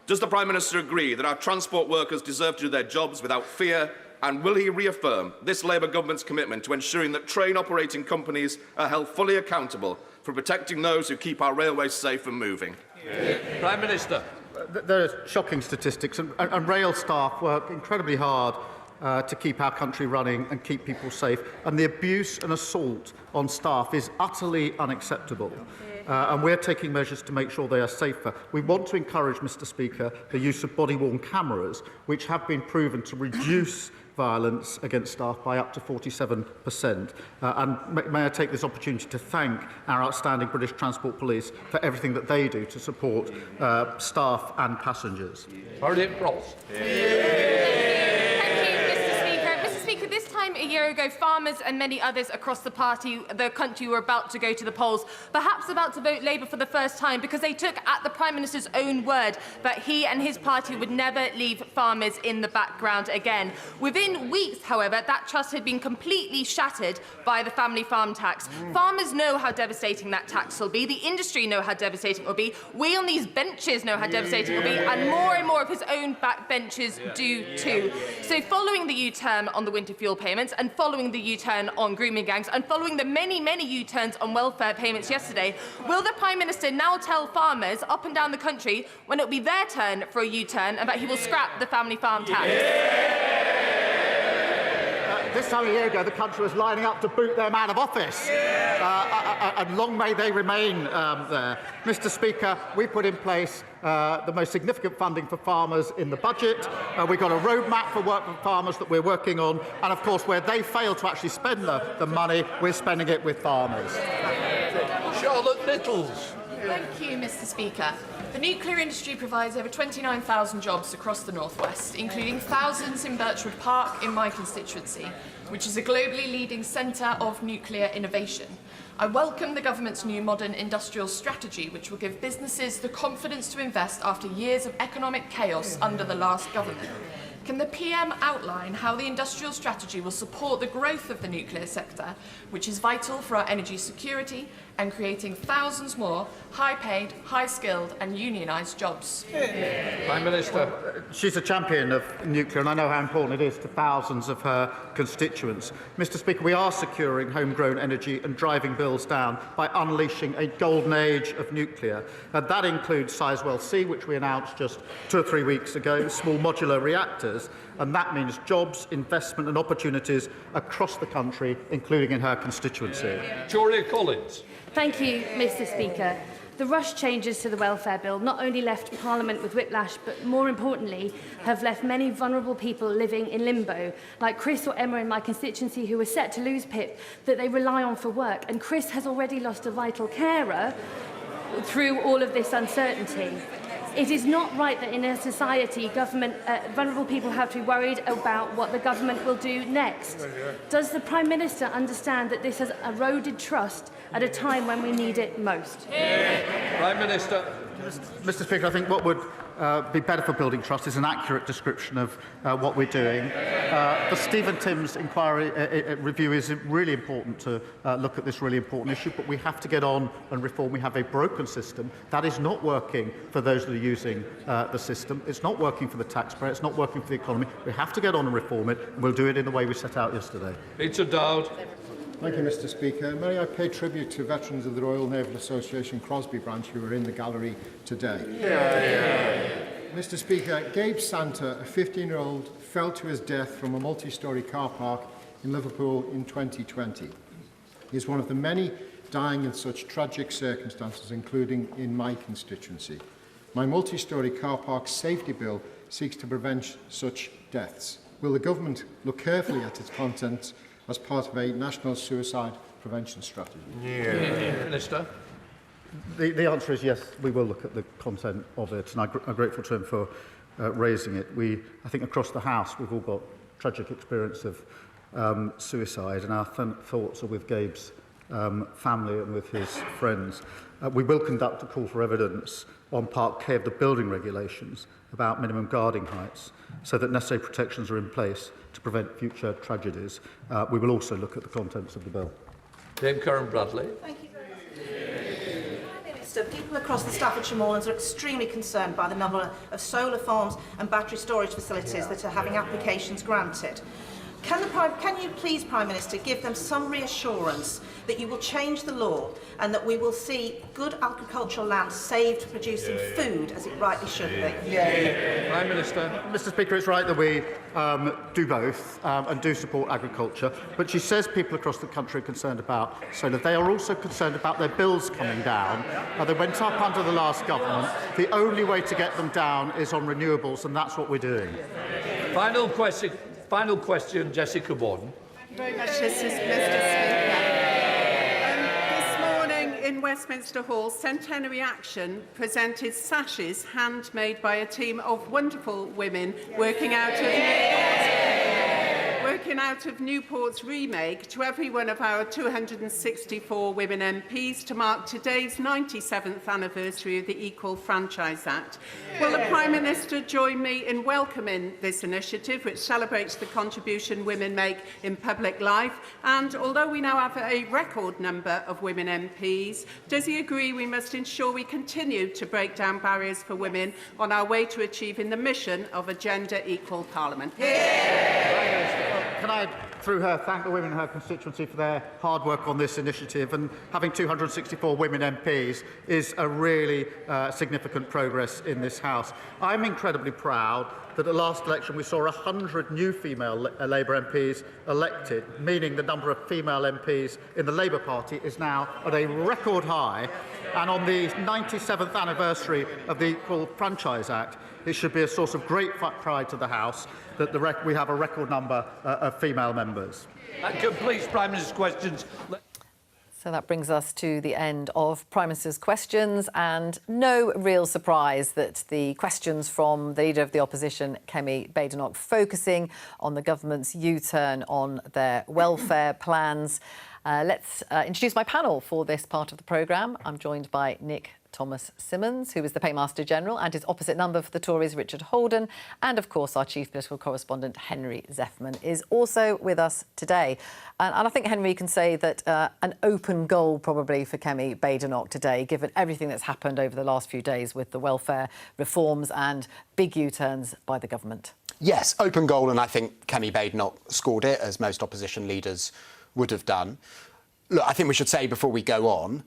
Does the Prime Minister agree that our transport workers deserve to do their jobs without fear, and will he reaffirm this Labour government's commitment to ensuring that train operating companies are held fully accountable for protecting those who keep our railways safe and moving? Prime Minister. There are shocking statistics, and rail staff work incredibly hard to keep our country running and keep people safe, and the abuse and assault on staff is utterly unacceptable. And we're taking measures to make sure they are safer. We want to encourage, Mr. Speaker, the use of body-worn cameras, which have been proven to reduce violence against staff by up to 47%. And may I take this opportunity to thank our outstanding British Transport Police for everything that they do to support staff and passengers. Parliamentary Ross. This time a year ago, farmers and many others across the country were about to go to the polls, perhaps about to vote Labour for the first time, because they took at the Prime Minister's own word that he and his party would never leave farmers in the background again. Within weeks, however, that trust had been completely shattered by the family farm tax. Farmers know how devastating that tax will be. The industry know how devastating it will be. We on these benches know how devastating it will be, and more of his own backbenchers do too. So following the U-turn on the winter fuel payments, and following the U-turn on grooming gangs, and following the many U-turns on welfare payments yesterday, will the Prime Minister now tell farmers up and down the country when it will be their turn for a U-turn and that he will scrap the family farm tax? This time a year ago, the country was lining up to boot them out of office. And long may they remain there. Mr. Speaker, we put in place the most significant funding for farmers in the budget. We've got a roadmap for work for farmers that we're working on. And, of course, where they fail to actually spend the money, we're spending it with farmers. Charlotte Littles. Thank you, Mr. Speaker. The nuclear industry provides over 29,000 jobs across the North West, including thousands in Birchwood Park in my constituency, which is a globally leading centre of nuclear innovation. I welcome the government's new modern industrial strategy, which will give businesses the confidence to invest after years of economic chaos under the last government. Can the PM outline how the industrial strategy will support the growth of the nuclear sector, which is vital for our energy security and creating thousands more high-paid, high-skilled and unionised jobs? Prime Minister. She's a champion of nuclear, and I know how important it is to thousands of her constituents. Mr. Speaker, we are securing homegrown energy and driving bills down by unleashing a golden age of nuclear. And that includes Sizewell C, which we announced just 2 or 3 weeks ago, small modular reactors, and that means jobs, investment and opportunities across the country, including in her constituency. Julia Collins. Thank you, Mr. Speaker. The rush changes to the welfare bill not only left Parliament with whiplash, but more importantly, have left many vulnerable people living in limbo, like Chris or Emma in my constituency, who were set to lose PIP that they rely on for work. And Chris has already lost a vital carer through all of this uncertainty. It is not right that in a society, vulnerable people have to be worried about what the government will do next. Does the Prime Minister understand that this has eroded trust at a time when we need it most? Prime Minister. Mr. Speaker, I think what would be better for building trust is an accurate description of what we're doing. The Stephen Timms inquiry review is really important to look at this really important issue, but we have to get on and reform. We have a broken system that is not working for those that are using the system. It's not working for the taxpayer. It's not working for the economy. We have to get on and reform it, and we'll do it in the way we set out yesterday. Peter Dowd. Thank you, Mr. Speaker. May I pay tribute to veterans of the Royal Naval Association Crosby branch who are in the gallery today. Mr. Speaker, Gabe Santa, a 15-year-old, fell to his death from a multi-storey car park in Liverpool in 2020. He is one of the many dying in such tragic circumstances, including in my constituency. My multi-storey car park safety bill seeks to prevent such deaths. Will the government look carefully at its contents as part of a national suicide prevention strategy? Minister. The answer is yes, we will look at the content of it, and I'm grateful to him for raising it. I think across the House, we've all got tragic experience of suicide, and our thoughts are with Gabe's family and with his friends. We will conduct a call for evidence on Part K of the building regulations about minimum guarding heights, so that necessary protections are in place to prevent future tragedies. We will also look at the contents of the bill. Dame Karen Bradley. Thank you very much. Prime Minister, people across the Staffordshire Moorlands are extremely concerned by the number of solar farms and battery storage facilities that are having applications granted. Can you please, Prime Minister, give them some reassurance that you will change the law and that we will see good agricultural land saved for producing food as it rightly should be? Prime Minister. Mr. Speaker, it's right that we do both and do support agriculture, but she says people across the country are concerned about solar. They are also concerned about their bills coming down. They went up under the last government. The only way to get them down is on renewables, and that's what we're doing. Final question, Jessica Warden. Thank you very much, Mr. Speaker. This morning in Westminster Hall, Centenary Action presented sashes handmade by a team of wonderful women working out of Newport's remake to every one of our 264 women MPs to mark today's 97th anniversary of the Equal Franchise Act. Will the Prime Minister join me in welcoming this initiative, which celebrates the contribution women make in public life? And although we now have a record number of women MPs, does he agree we must ensure we continue to break down barriers for women on our way to achieving the mission of a gender-equal Parliament? Can I, through her, thank the women in her constituency for their hard work on this initiative, and having 264 women MPs is a really significant progress in this House. I'm incredibly proud that at the last election we saw 100 new female Labour MPs elected, meaning the number of female MPs in the Labour Party is now at a record high. And on the 97th anniversary of the Equal Franchise Act, it should be a source of great pride to the House that we have a record number of female members. That completes Prime Minister's questions. So that brings us to the end of Prime Minister's questions, and no real surprise that the questions from the Leader of the Opposition, Kemi Badenoch, focusing on the government's U-turn on their welfare plans. Let's introduce my panel for this part of the programme. I'm joined by Nick Thomas Symonds, who is the Paymaster General, and his opposite number for the Tories, Richard Holden. And, of course, our chief political correspondent, Henry Zeffman, is also with us today. And I think, Henry, can say that an open goal probably for Kemi Badenoch today, given everything that's happened over the last few days with the welfare reforms and big U-turns by the government. Yes, open goal, and I think Kemi Badenoch scored it, as most opposition leaders would have done. Look, I think we should say before we go on,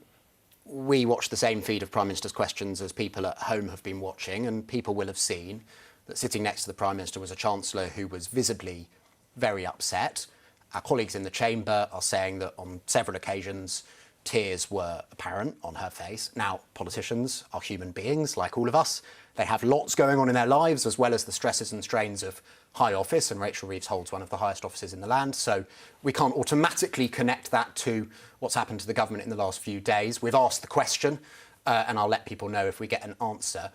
we watch the same feed of Prime Minister's questions as people at home have been watching, and people will have seen that sitting next to the Prime Minister was a Chancellor who was visibly very upset. Our colleagues in the chamber are saying that on several occasions tears were apparent on her face. Now, politicians are human beings like all of us. They have lots going on in their lives, as well as the stresses and strains of high office, and Rachel Reeves holds one of the highest offices in the land, so we can't automatically connect that to what's happened to the government in the last few days. We've asked the question, and I'll let people know if we get an answer.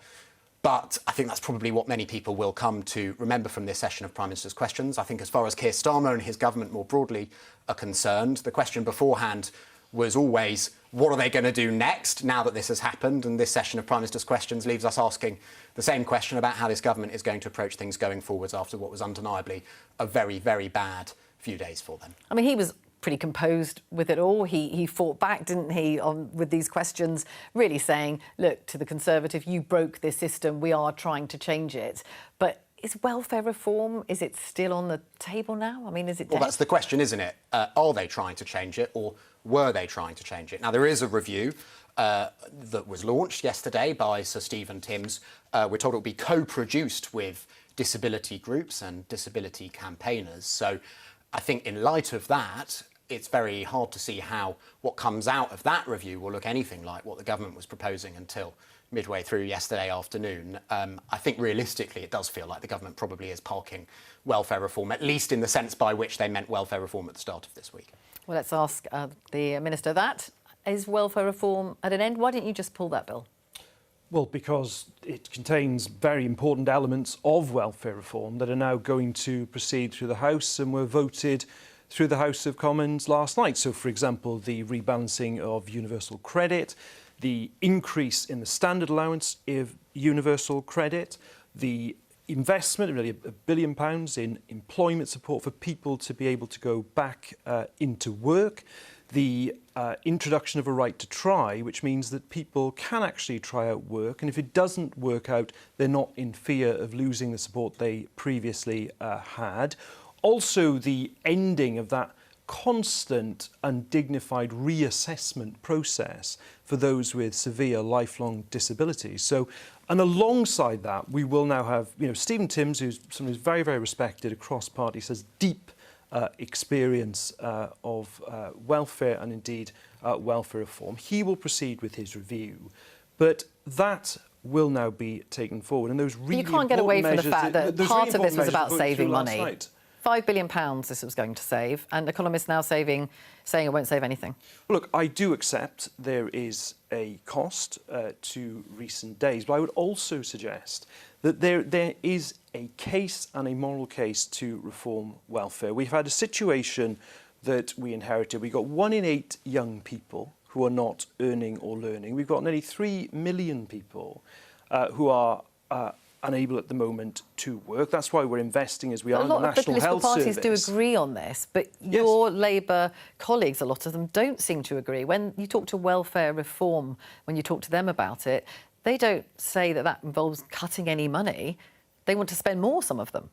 But I think that's probably what many people will come to remember from this session of Prime Minister's questions. I think as far as Keir Starmer and his government more broadly are concerned, the question beforehand was always, what are they going to do next now that this has happened? And this session of Prime Minister's questions leaves us asking the same question about how this government is going to approach things going forwards after what was undeniably a very, very bad few days for them. I mean, he was pretty composed with it all. He fought back, didn't he, with these questions, really saying, look, to the Conservative, you broke this system, we are trying to change it. But is welfare reform, is it still on the table now? I mean, is it dead? Well, that's the question, isn't it? Are they trying to change it, or were they trying to change it? Now, there is a review that was launched yesterday by Sir Stephen Timms. We're told it will be co-produced with disability groups and disability campaigners. So I think in light of that, it's very hard to see how what comes out of that review will look anything like what the government was proposing until midway through yesterday afternoon. I think realistically it does feel like the government probably is parking welfare reform, at least in the sense by which they meant welfare reform at the start of this week. Well, let's ask the Minister that. Is welfare reform at an end? Why didn't you just pull that bill? Well, because it contains very important elements of welfare reform that are now going to proceed through the House and were voted through the House of Commons last night. So, for example, the rebalancing of universal credit, the increase in the standard allowance of universal credit, the investment, really £1 billion in employment support for people to be able to go back into work, the introduction of a right to try, which means that people can actually try out work, and if it doesn't work out, they're not in fear of losing the support they previously had. Also, the ending of that constant undignified reassessment process for those with severe lifelong disabilities. So, and alongside that, we will now have, Stephen Timms, who's someone who's very, very respected across parties, has deep experience of welfare and indeed welfare reform. He will proceed with his review, but that will now be taken forward. And those really you can't get away from the fact that part of this was about saving money. Night. £5 billion this was going to save, and economists now saying it won't save anything. Well, look, I do accept there is a cost to recent days, but I would also suggest that there is a case and a moral case to reform welfare. We've had a situation that we inherited. We've got 1 in 8 young people who are not earning or learning. We've got nearly 3 million people who are unable at the moment to work. That's why we're investing as we are in the National Health Service. A lot of the political parties do agree on this, but your Labour colleagues, a lot of them, don't seem to agree. When you talk to welfare reform, when you talk to them about it, they don't say that that involves cutting any money. They want to spend more, some of them.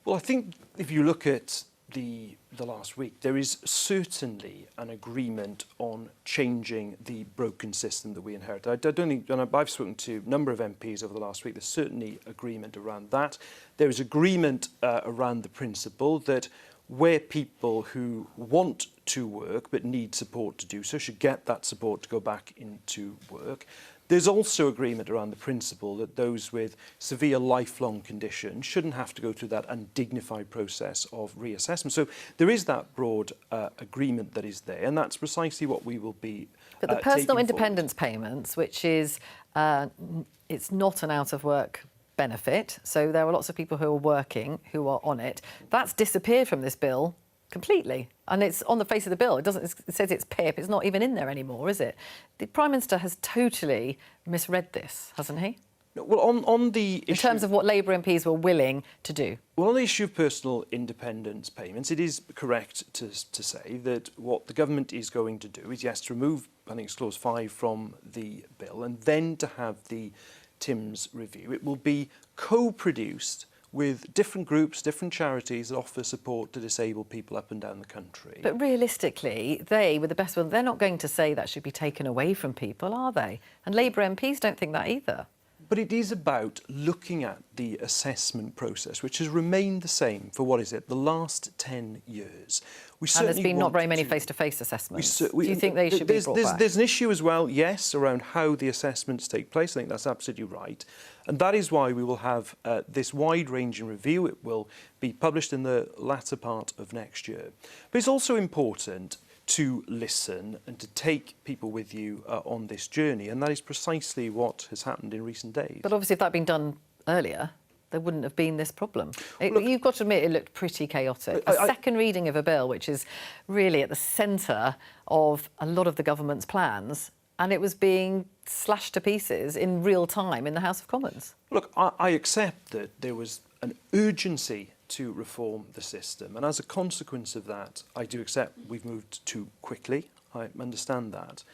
Well, I think if you look at the last week, there is certainly an agreement on changing the broken system that we inherited. I don't think, and I've spoken to a number of MPs over the last week, there's certainly agreement around that. There is agreement around the principle that where people who want to work but need support to do so should get that support to go back into work. There's also agreement around the principle that those with severe lifelong conditions shouldn't have to go through that undignified process of reassessment. So there is that broad agreement that is there, and that's precisely what we will be But the personal independence payments, which is, it's not an out-of-work benefit, so there are lots of people who are working who are on it. That's disappeared from this bill completely. And it's on the face of the bill. It says it's PIP. It's not even in there anymore, is it? The Prime Minister has totally misread this, hasn't he? Well, on the issue... In terms of what Labour MPs were willing to do. Well, on the issue of personal independence payments, it is correct to say that what the government is going to do is, yes, to remove, I think it's Clause 5 from the bill, and then to have the TIMS review. It will be co-produced with different groups, different charities that offer support to disabled people up and down the country. But realistically, they, with the best will, they're not going to say that should be taken away from people, are they? And Labour MPs don't think that either. But it is about looking at the assessment process, which has remained the same for, what is it, the last 10 years. And there's been not very many face-to-face assessments. Do you think they should be brought back? There's an issue as well, yes, around how the assessments take place. I think that's absolutely right. And that is why we will have this wide-ranging review. It will be published in the latter part of next year. But it's also important to listen and to take people with you on this journey, and that is precisely what has happened in recent days. But obviously if that had been done earlier, there wouldn't have been this problem. You've got to admit it looked pretty chaotic. A second reading of a bill which is really at the centre of a lot of the government's plans, and it was being slashed to pieces in real time in the House of Commons. Look, I accept that there was an urgency to reform the system, and as a consequence of that, I do accept we've moved too quickly. I understand that.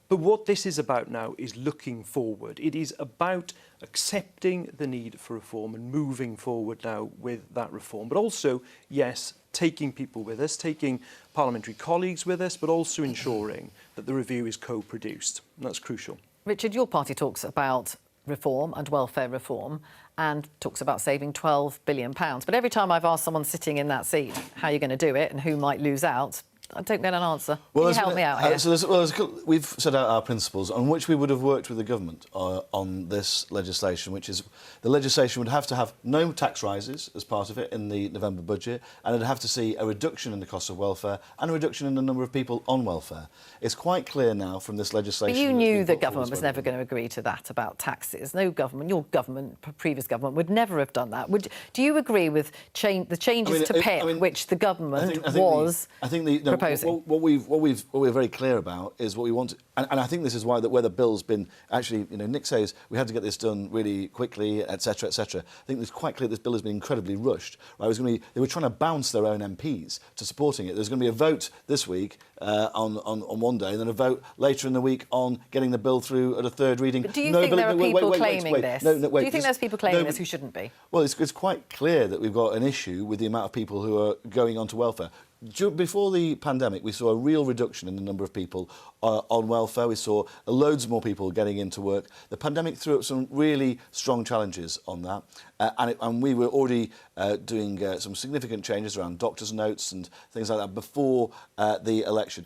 But what this is about now is looking forward. It is about accepting the need for reform and moving forward now with that reform. But also, yes, taking people with us, taking parliamentary colleagues with us, but also ensuring that the review is co-produced. And that's crucial. Richard, your party talks about reform and welfare reform and talks about saving £12 billion. But every time I've asked someone sitting in that seat how you're going to do it and who might lose out, I don't get an answer. Can you help me out here? We've set out our principles on which we would have worked with the government on this legislation, which is the legislation would have to have no tax rises as part of it in the November budget, and it'd have to see a reduction in the cost of welfare and a reduction in the number of people on welfare. It's quite clear now from this legislation... But you knew the government was never going to agree to that about taxes. No government, your government, previous government, would never have done that. Do you agree with the changes to PIP, which the government was proposing? What we're very clear about is what we want, and I think this is why where the bill's been actually, Nick says we had to get this done really quickly, etc., etc. I think it's quite clear this bill has been incredibly rushed. Right? They were trying to bounce their own MPs to supporting it. There's going to be a vote this week on one day, and then a vote later in the week on getting the bill through at a third reading. But do you think there are people claiming this? Do you think there's people claiming this who shouldn't be? Well, it's quite clear that we've got an issue with the amount of people who are going onto welfare. Before the pandemic, we saw a real reduction in the number of people on welfare. We saw loads more people getting into work. The pandemic threw up some really strong challenges on that. And we were already doing some significant changes around doctors' notes and things like that before the election.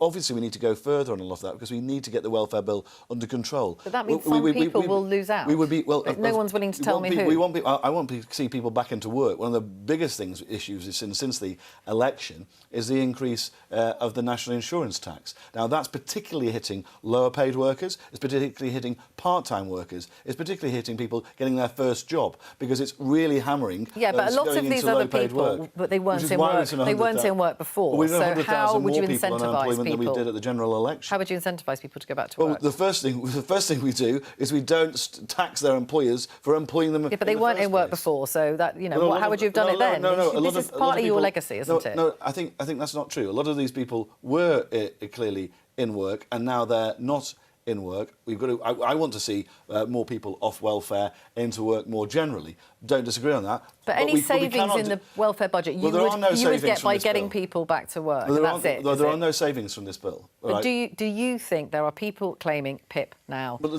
Obviously, we need to go further on a lot of that because we need to get the welfare bill under control. But that means some people will lose out. We would be, well, no one's willing to tell me who. I want to see people back into work. One of the biggest issues is since the election is the increase of the national insurance tax. Now, that's particularly hitting lower paid workers, it's particularly hitting part-time workers, it's particularly hitting people getting their first job, because it's really hammering but a lot of these other people, but they weren't in work. They weren't in work before. Well, so how would you incentivise people? Than we did at the general election. How would you incentivise people to go back to work? Well, the first thing we do is we don't tax their employers for employing them. Yeah, but they weren't in work before, so that how would you have done it then? This is partly your legacy, isn't it? No, I think that's not true. A lot of these people were clearly in work, and now they're not in work. I want to see more people off welfare into work more generally. Don't disagree on that. But any savings in the welfare budget you would get by getting people back to work. That's it. There are no savings from this bill. But do you think there are people claiming PIP now who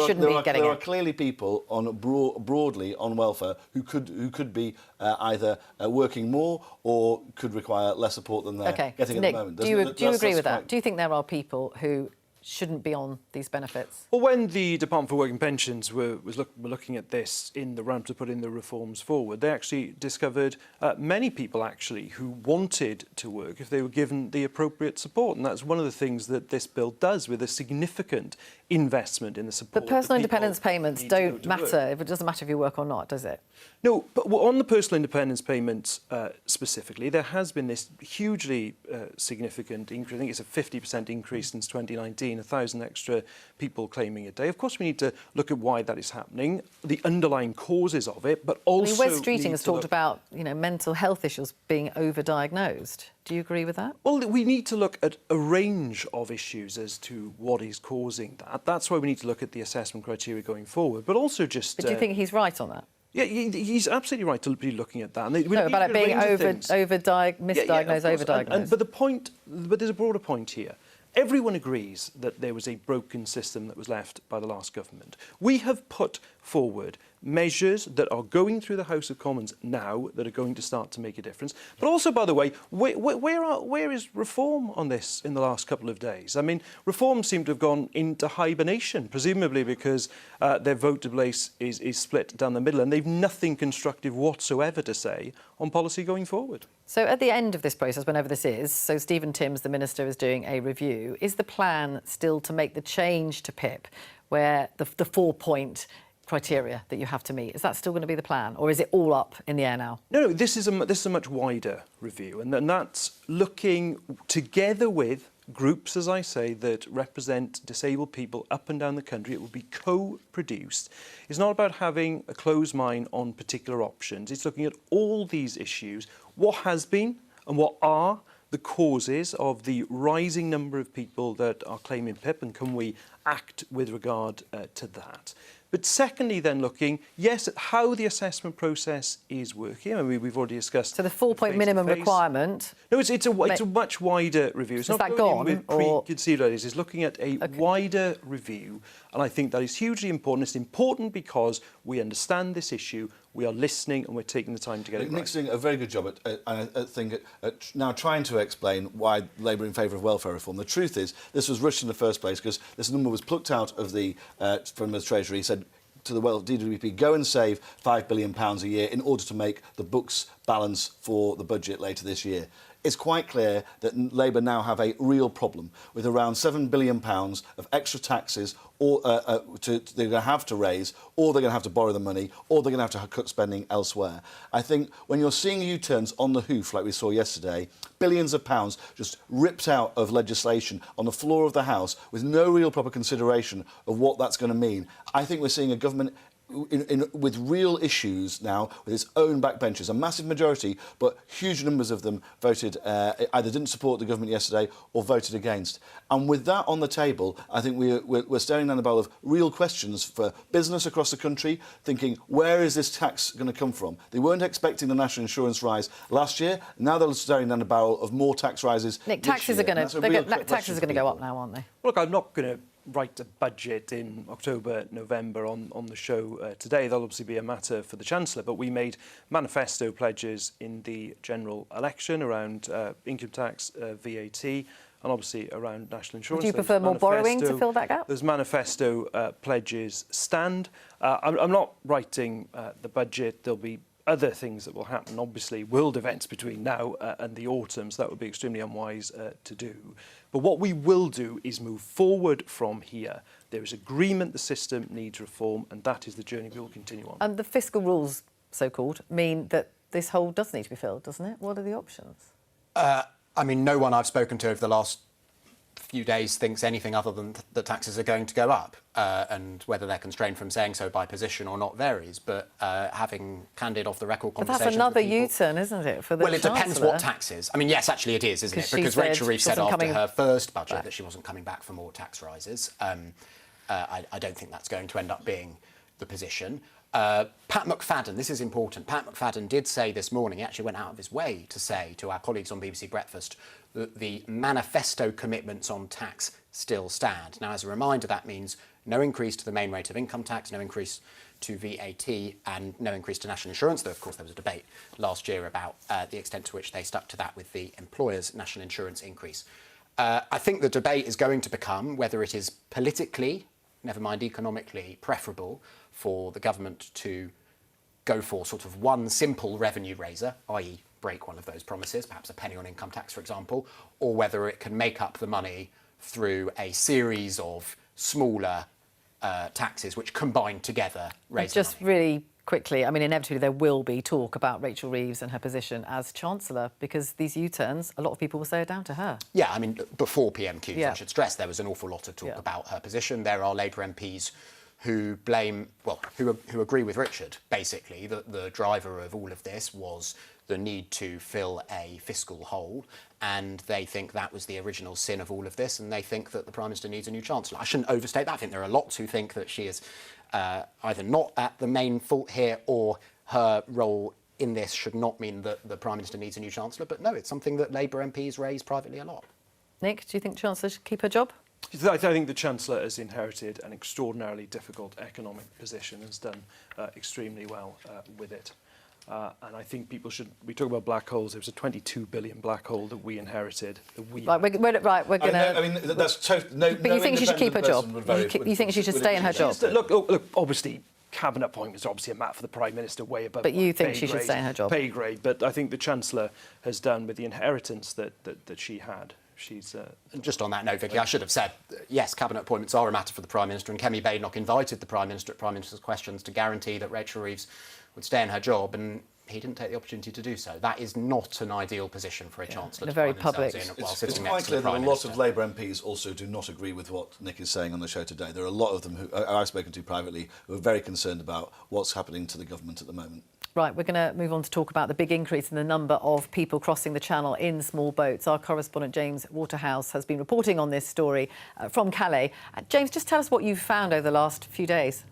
shouldn't be getting it? There are clearly people broadly on welfare who could be either working more or could require less support than they're getting at the moment. Do you agree with that? Do you think there are people who shouldn't be on these benefits? Well, when the Department for Work and Pensions were looking at this in the run to put in the reforms forward, they actually discovered many people actually who wanted to work if they were given the appropriate support. And that's one of the things that this bill does, with a significant investment in the support. But personal independence payments don't matter if it doesn't matter if you work or not, does it? No, but on the personal independence payments specifically, there has been this hugely significant increase. I think it's a 50% increase since 2019, 1,000 extra people claiming a day. Of course, we need to look at why that is happening, the underlying causes of it, but also... Wes Streeting has talked about, mental health issues being overdiagnosed. Do you agree with that? Well, we need to look at a range of issues as to what is causing that. That's why we need to look at the assessment criteria going forward, but also just... But do you think he's right on that? Yeah, he's absolutely right to be looking at that. And no, about it being misdiagnosed, overdiagnosed. But there's a broader point here. Everyone agrees that there was a broken system that was left by the last government. We have put forward measures that are going through the House of Commons now that are going to start to make a difference. But also, by the way, where is reform on this in the last couple of days? I mean, reform seem to have gone into hibernation, presumably because their vote to place is split down the middle, and they've nothing constructive whatsoever to say on policy going forward. So at the end of this process, whenever this is, so Stephen Timms, the Minister, is doing a review. Is the plan still to make the change to PIP, where the 4-point criteria that you have to meet? Is that still going to be the plan, or is it all up in the air now? No, this is a much wider review, and that's looking together with groups, as I say, that represent disabled people up and down the country. It will be co-produced. It's not about having a closed mind on particular options. It's looking at all these issues, what has been and what are the causes of the rising number of people that are claiming PIP, and can we act with regard to that? But secondly, then looking, yes, at how the assessment process is working. I mean, we've already discussed... So the 4-point minimum requirement... No, it's a much wider review. It's not that gone? With preconceived ideas. It's looking at a wider review. And I think that is hugely important. It's important because we understand this issue, we are listening, and we're taking the time to get it right. Nick's doing a very good job at now trying to explain why Labour are in favour of welfare reform. The truth is, this was rushed in the first place because this number was plucked out of from the Treasury. He said to the DWP, go and save £5 billion a year in order to make the books balance for the budget later this year. It's quite clear that Labour now have a real problem with around £7 billion of extra taxes or they're going to have to raise, or they're going to have to borrow the money, or they're going to have to cut spending elsewhere. I think when you're seeing U-turns on the hoof, like we saw yesterday, billions of pounds just ripped out of legislation on the floor of the House with no real proper consideration of what that's going to mean, I think we're seeing a government with real issues now, with its own backbenchers. A massive majority, but huge numbers of them voted, either didn't support the government yesterday or voted against. And with that on the table, I think we're staring down the barrel of real questions for business across the country, thinking, where is this tax going to come from? They weren't expecting the national insurance rise last year. Now they're staring down the barrel of more tax rises. Nick, taxes are going to go up now, aren't they? Look, I'm not going to write a budget in October, November on the show today. That'll obviously be a matter for the Chancellor, but we made manifesto pledges in the general election around income tax, VAT, and obviously around national insurance. Do you prefer more borrowing to fill that gap? Those manifesto pledges stand. I'm not writing the budget. There'll be other things that will happen, obviously world events between now and the autumn, so that would be extremely unwise to do. But what we will do is move forward from here. There is agreement the system needs reform, and that is the journey we will continue on. And the fiscal rules, so-called, mean that this hole does need to be filled, doesn't it? What are the options? I mean, no one I've spoken to over the last few days thinks anything other than that taxes are going to go up, and whether they're constrained from saying so by position or not varies. But having candid off-the-record conversations. But that's another U-turn, isn't it, for the Well, it depends what taxes. I mean, yes, actually it is, isn't it? Because Rachel Reeves said after her first budget that she wasn't coming back for more tax rises. I don't think that's going to end up being the position. Pat McFadden, this is important. Pat McFadden did say this morning, he actually went out of his way to say to our colleagues on BBC Breakfast that the manifesto commitments on tax still stand. Now, as a reminder, that means no increase to the main rate of income tax, no increase to VAT, and no increase to national insurance, though, of course, there was a debate last year about the extent to which they stuck to that with the employer's national insurance increase. I think the debate is going to become whether it is politically, never mind economically, preferable for the government to go for sort of one simple revenue raiser, i.e. break one of those promises, perhaps a penny on income tax, for example, or whether it can make up the money through a series of smaller taxes which combined together raise the money. Just really quickly, I mean, inevitably there will be talk about Rachel Reeves and her position as Chancellor, because these U-turns, a lot of people will say are down to her. Yeah, I mean, before PMQs, I should stress, there was an awful lot of talk about her position. There are Labour MPs who blame, well, who agree with Richard, basically, that the driver of all of this was the need to fill a fiscal hole, and they think that was the original sin of all of this, and they think that the Prime Minister needs a new Chancellor. I shouldn't overstate that. I think there are lots who think that she is either not at the main fault here, or her role in this should not mean that the Prime Minister needs a new Chancellor. But no, it's something that Labour MPs raise privately a lot. Nick, do you think the Chancellor should keep her job? I think the Chancellor has inherited an extraordinarily difficult economic position and has done extremely well with it. And I think people should... We talk about black holes. There was a 22 billion black hole that we inherited. We're going to... I mean, that's totally... But you think she should keep her job? You think she should stay in her job? Look, obviously, cabinet appointments are obviously a matter for the Prime Minister, way above... But you think she should stay in her job? Pay grade. But I think the Chancellor has done with the inheritance that she had. And just on that note, Vicky, I should have said, yes, cabinet appointments are a matter for the Prime Minister, and Kemi Badenoch invited the Prime Minister at Prime Minister's Questions to guarantee that Rachel Reeves would stay in her job, and he didn't take the opportunity to do so. That is not an ideal position for a Chancellor to find themselves in while sitting next to the Prime Minister. It's quite clear that a lot of Labour MPs also do not agree with what Nick is saying on the show today. There are a lot of them who I've spoken to privately who are very concerned about what's happening to the government at the moment. Right, we're going to move on to talk about the big increase in the number of people crossing the Channel in small boats. Our correspondent James Waterhouse has been reporting on this story from Calais. James, just tell us what you've found over the last few days.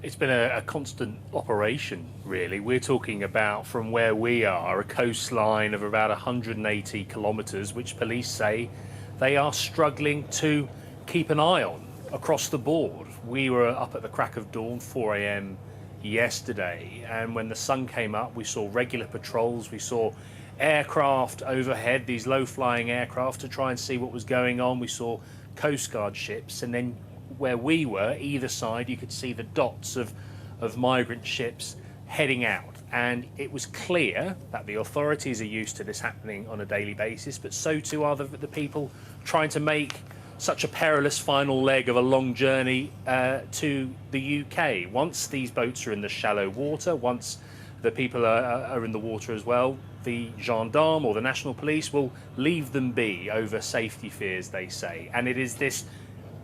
It's been a constant operation, really. We're talking about, from where we are, a coastline of about 180 kilometres, which police say they are struggling to keep an eye on across the board. We were up at the crack of dawn, 4 a.m. yesterday, and when the sun came up, we saw regular patrols, we saw aircraft overhead, these low-flying aircraft, to try and see what was going on. We saw Coast Guard ships, and then where we were, either side, you could see the dots of migrant ships heading out. And it was clear that the authorities are used to this happening on a daily basis, but so too are the people trying to make such a perilous final leg of a long journey to the UK. Once these boats are in the shallow water, once the people are in the water as well, the gendarme or the national police will leave them be over safety fears, they say. And it is this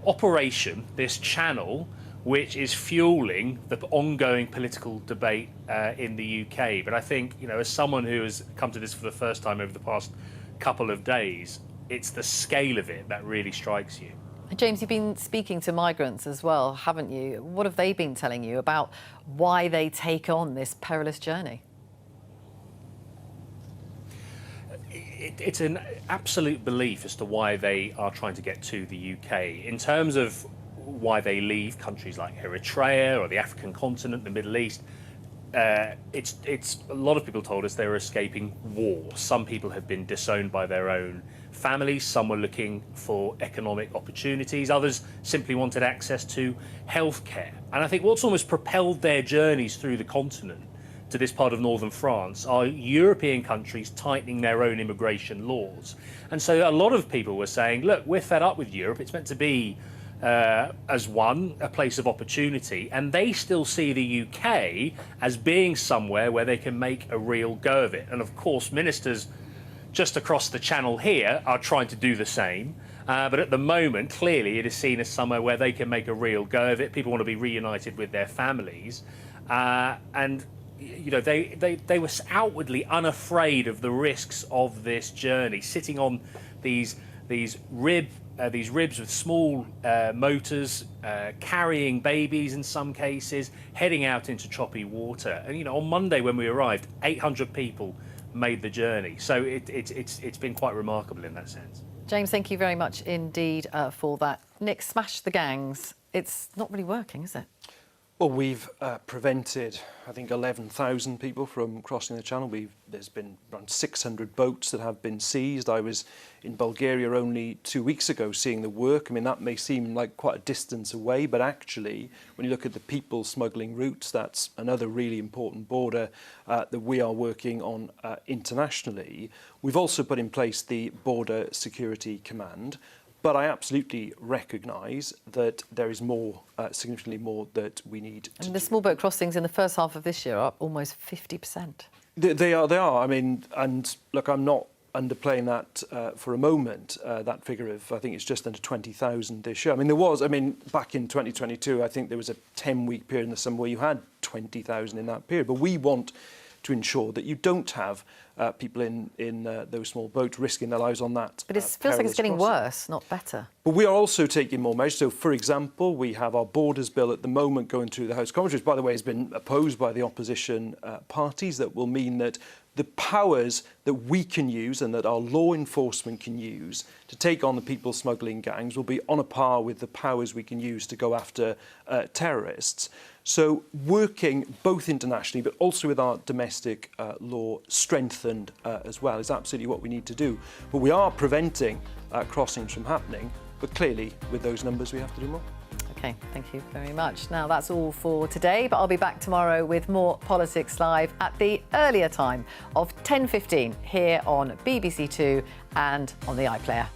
operation, this channel, which is fueling the ongoing political debate in the UK. But I think, you know, as someone who has come to this for the first time over the past couple of days, it's the scale of it that really strikes you. James, you've been speaking to migrants as well, haven't you? What have they been telling you about why they take on this perilous journey? It's an absolute belief as to why they are trying to get to the UK. In terms of why they leave countries like Eritrea or the African continent, the Middle East, it's a lot of people told us they were escaping war. Some people have been disowned by their own families, some were looking for economic opportunities, others simply wanted access to healthcare. And I think what's almost propelled their journeys through the continent to this part of northern France are European countries tightening their own immigration laws. And so a lot of people were saying, look, we're fed up with Europe, it's meant to be as one, a place of opportunity, and they still see the UK as being somewhere where they can make a real go of it. And of course, ministers just across the channel here are trying to do the same. But at the moment, clearly, it is seen as somewhere where they can make a real go of it. People want to be reunited with their families. And, you know, they were outwardly unafraid of the risks of this journey, sitting on these ribs with small motors, carrying babies in some cases, heading out into choppy water. And, you know, on Monday when we arrived, 800 people made the journey. So it's been quite remarkable in that sense. James, thank you very much indeed for that. Nick, smash the gangs. It's not really working, is it? Well, we've prevented, I think, 11,000 people from crossing the channel. There's been around 600 boats that have been seized. I was in Bulgaria only 2 weeks ago seeing the work. I mean, that may seem like quite a distance away, but actually, when you look at the people smuggling routes, that's another really important border that we are working on internationally. We've also put in place the Border Security Command. But I absolutely recognise that there is more, significantly more, that we need to do. The small boat crossings in the first half of this year are up almost 50%. They are. I mean, and look, I'm not underplaying that for a moment, that figure of, I think it's just under 20,000 this year. I mean, back in 2022, I think there was a 10-week period in the summer where you had 20,000 in that period. But we want to ensure that you don't have people in those small boats risking their lives on that. But it feels like it's getting worse, not better. But we are also taking more measures. So, for example, we have our Borders Bill at the moment going through the House of Commons, which, by the way, has been opposed by the opposition parties. That will mean that the powers that we can use and that our law enforcement can use to take on the people smuggling gangs will be on a par with the powers we can use to go after terrorists. So working both internationally but also with our domestic law strengthened as well is absolutely what we need to do. But we are preventing crossings from happening, but clearly with those numbers we have to do more. OK, thank you very much. Now, that's all for today, but I'll be back tomorrow with more Politics Live at the earlier time of 10:15 here on BBC Two and on the iPlayer.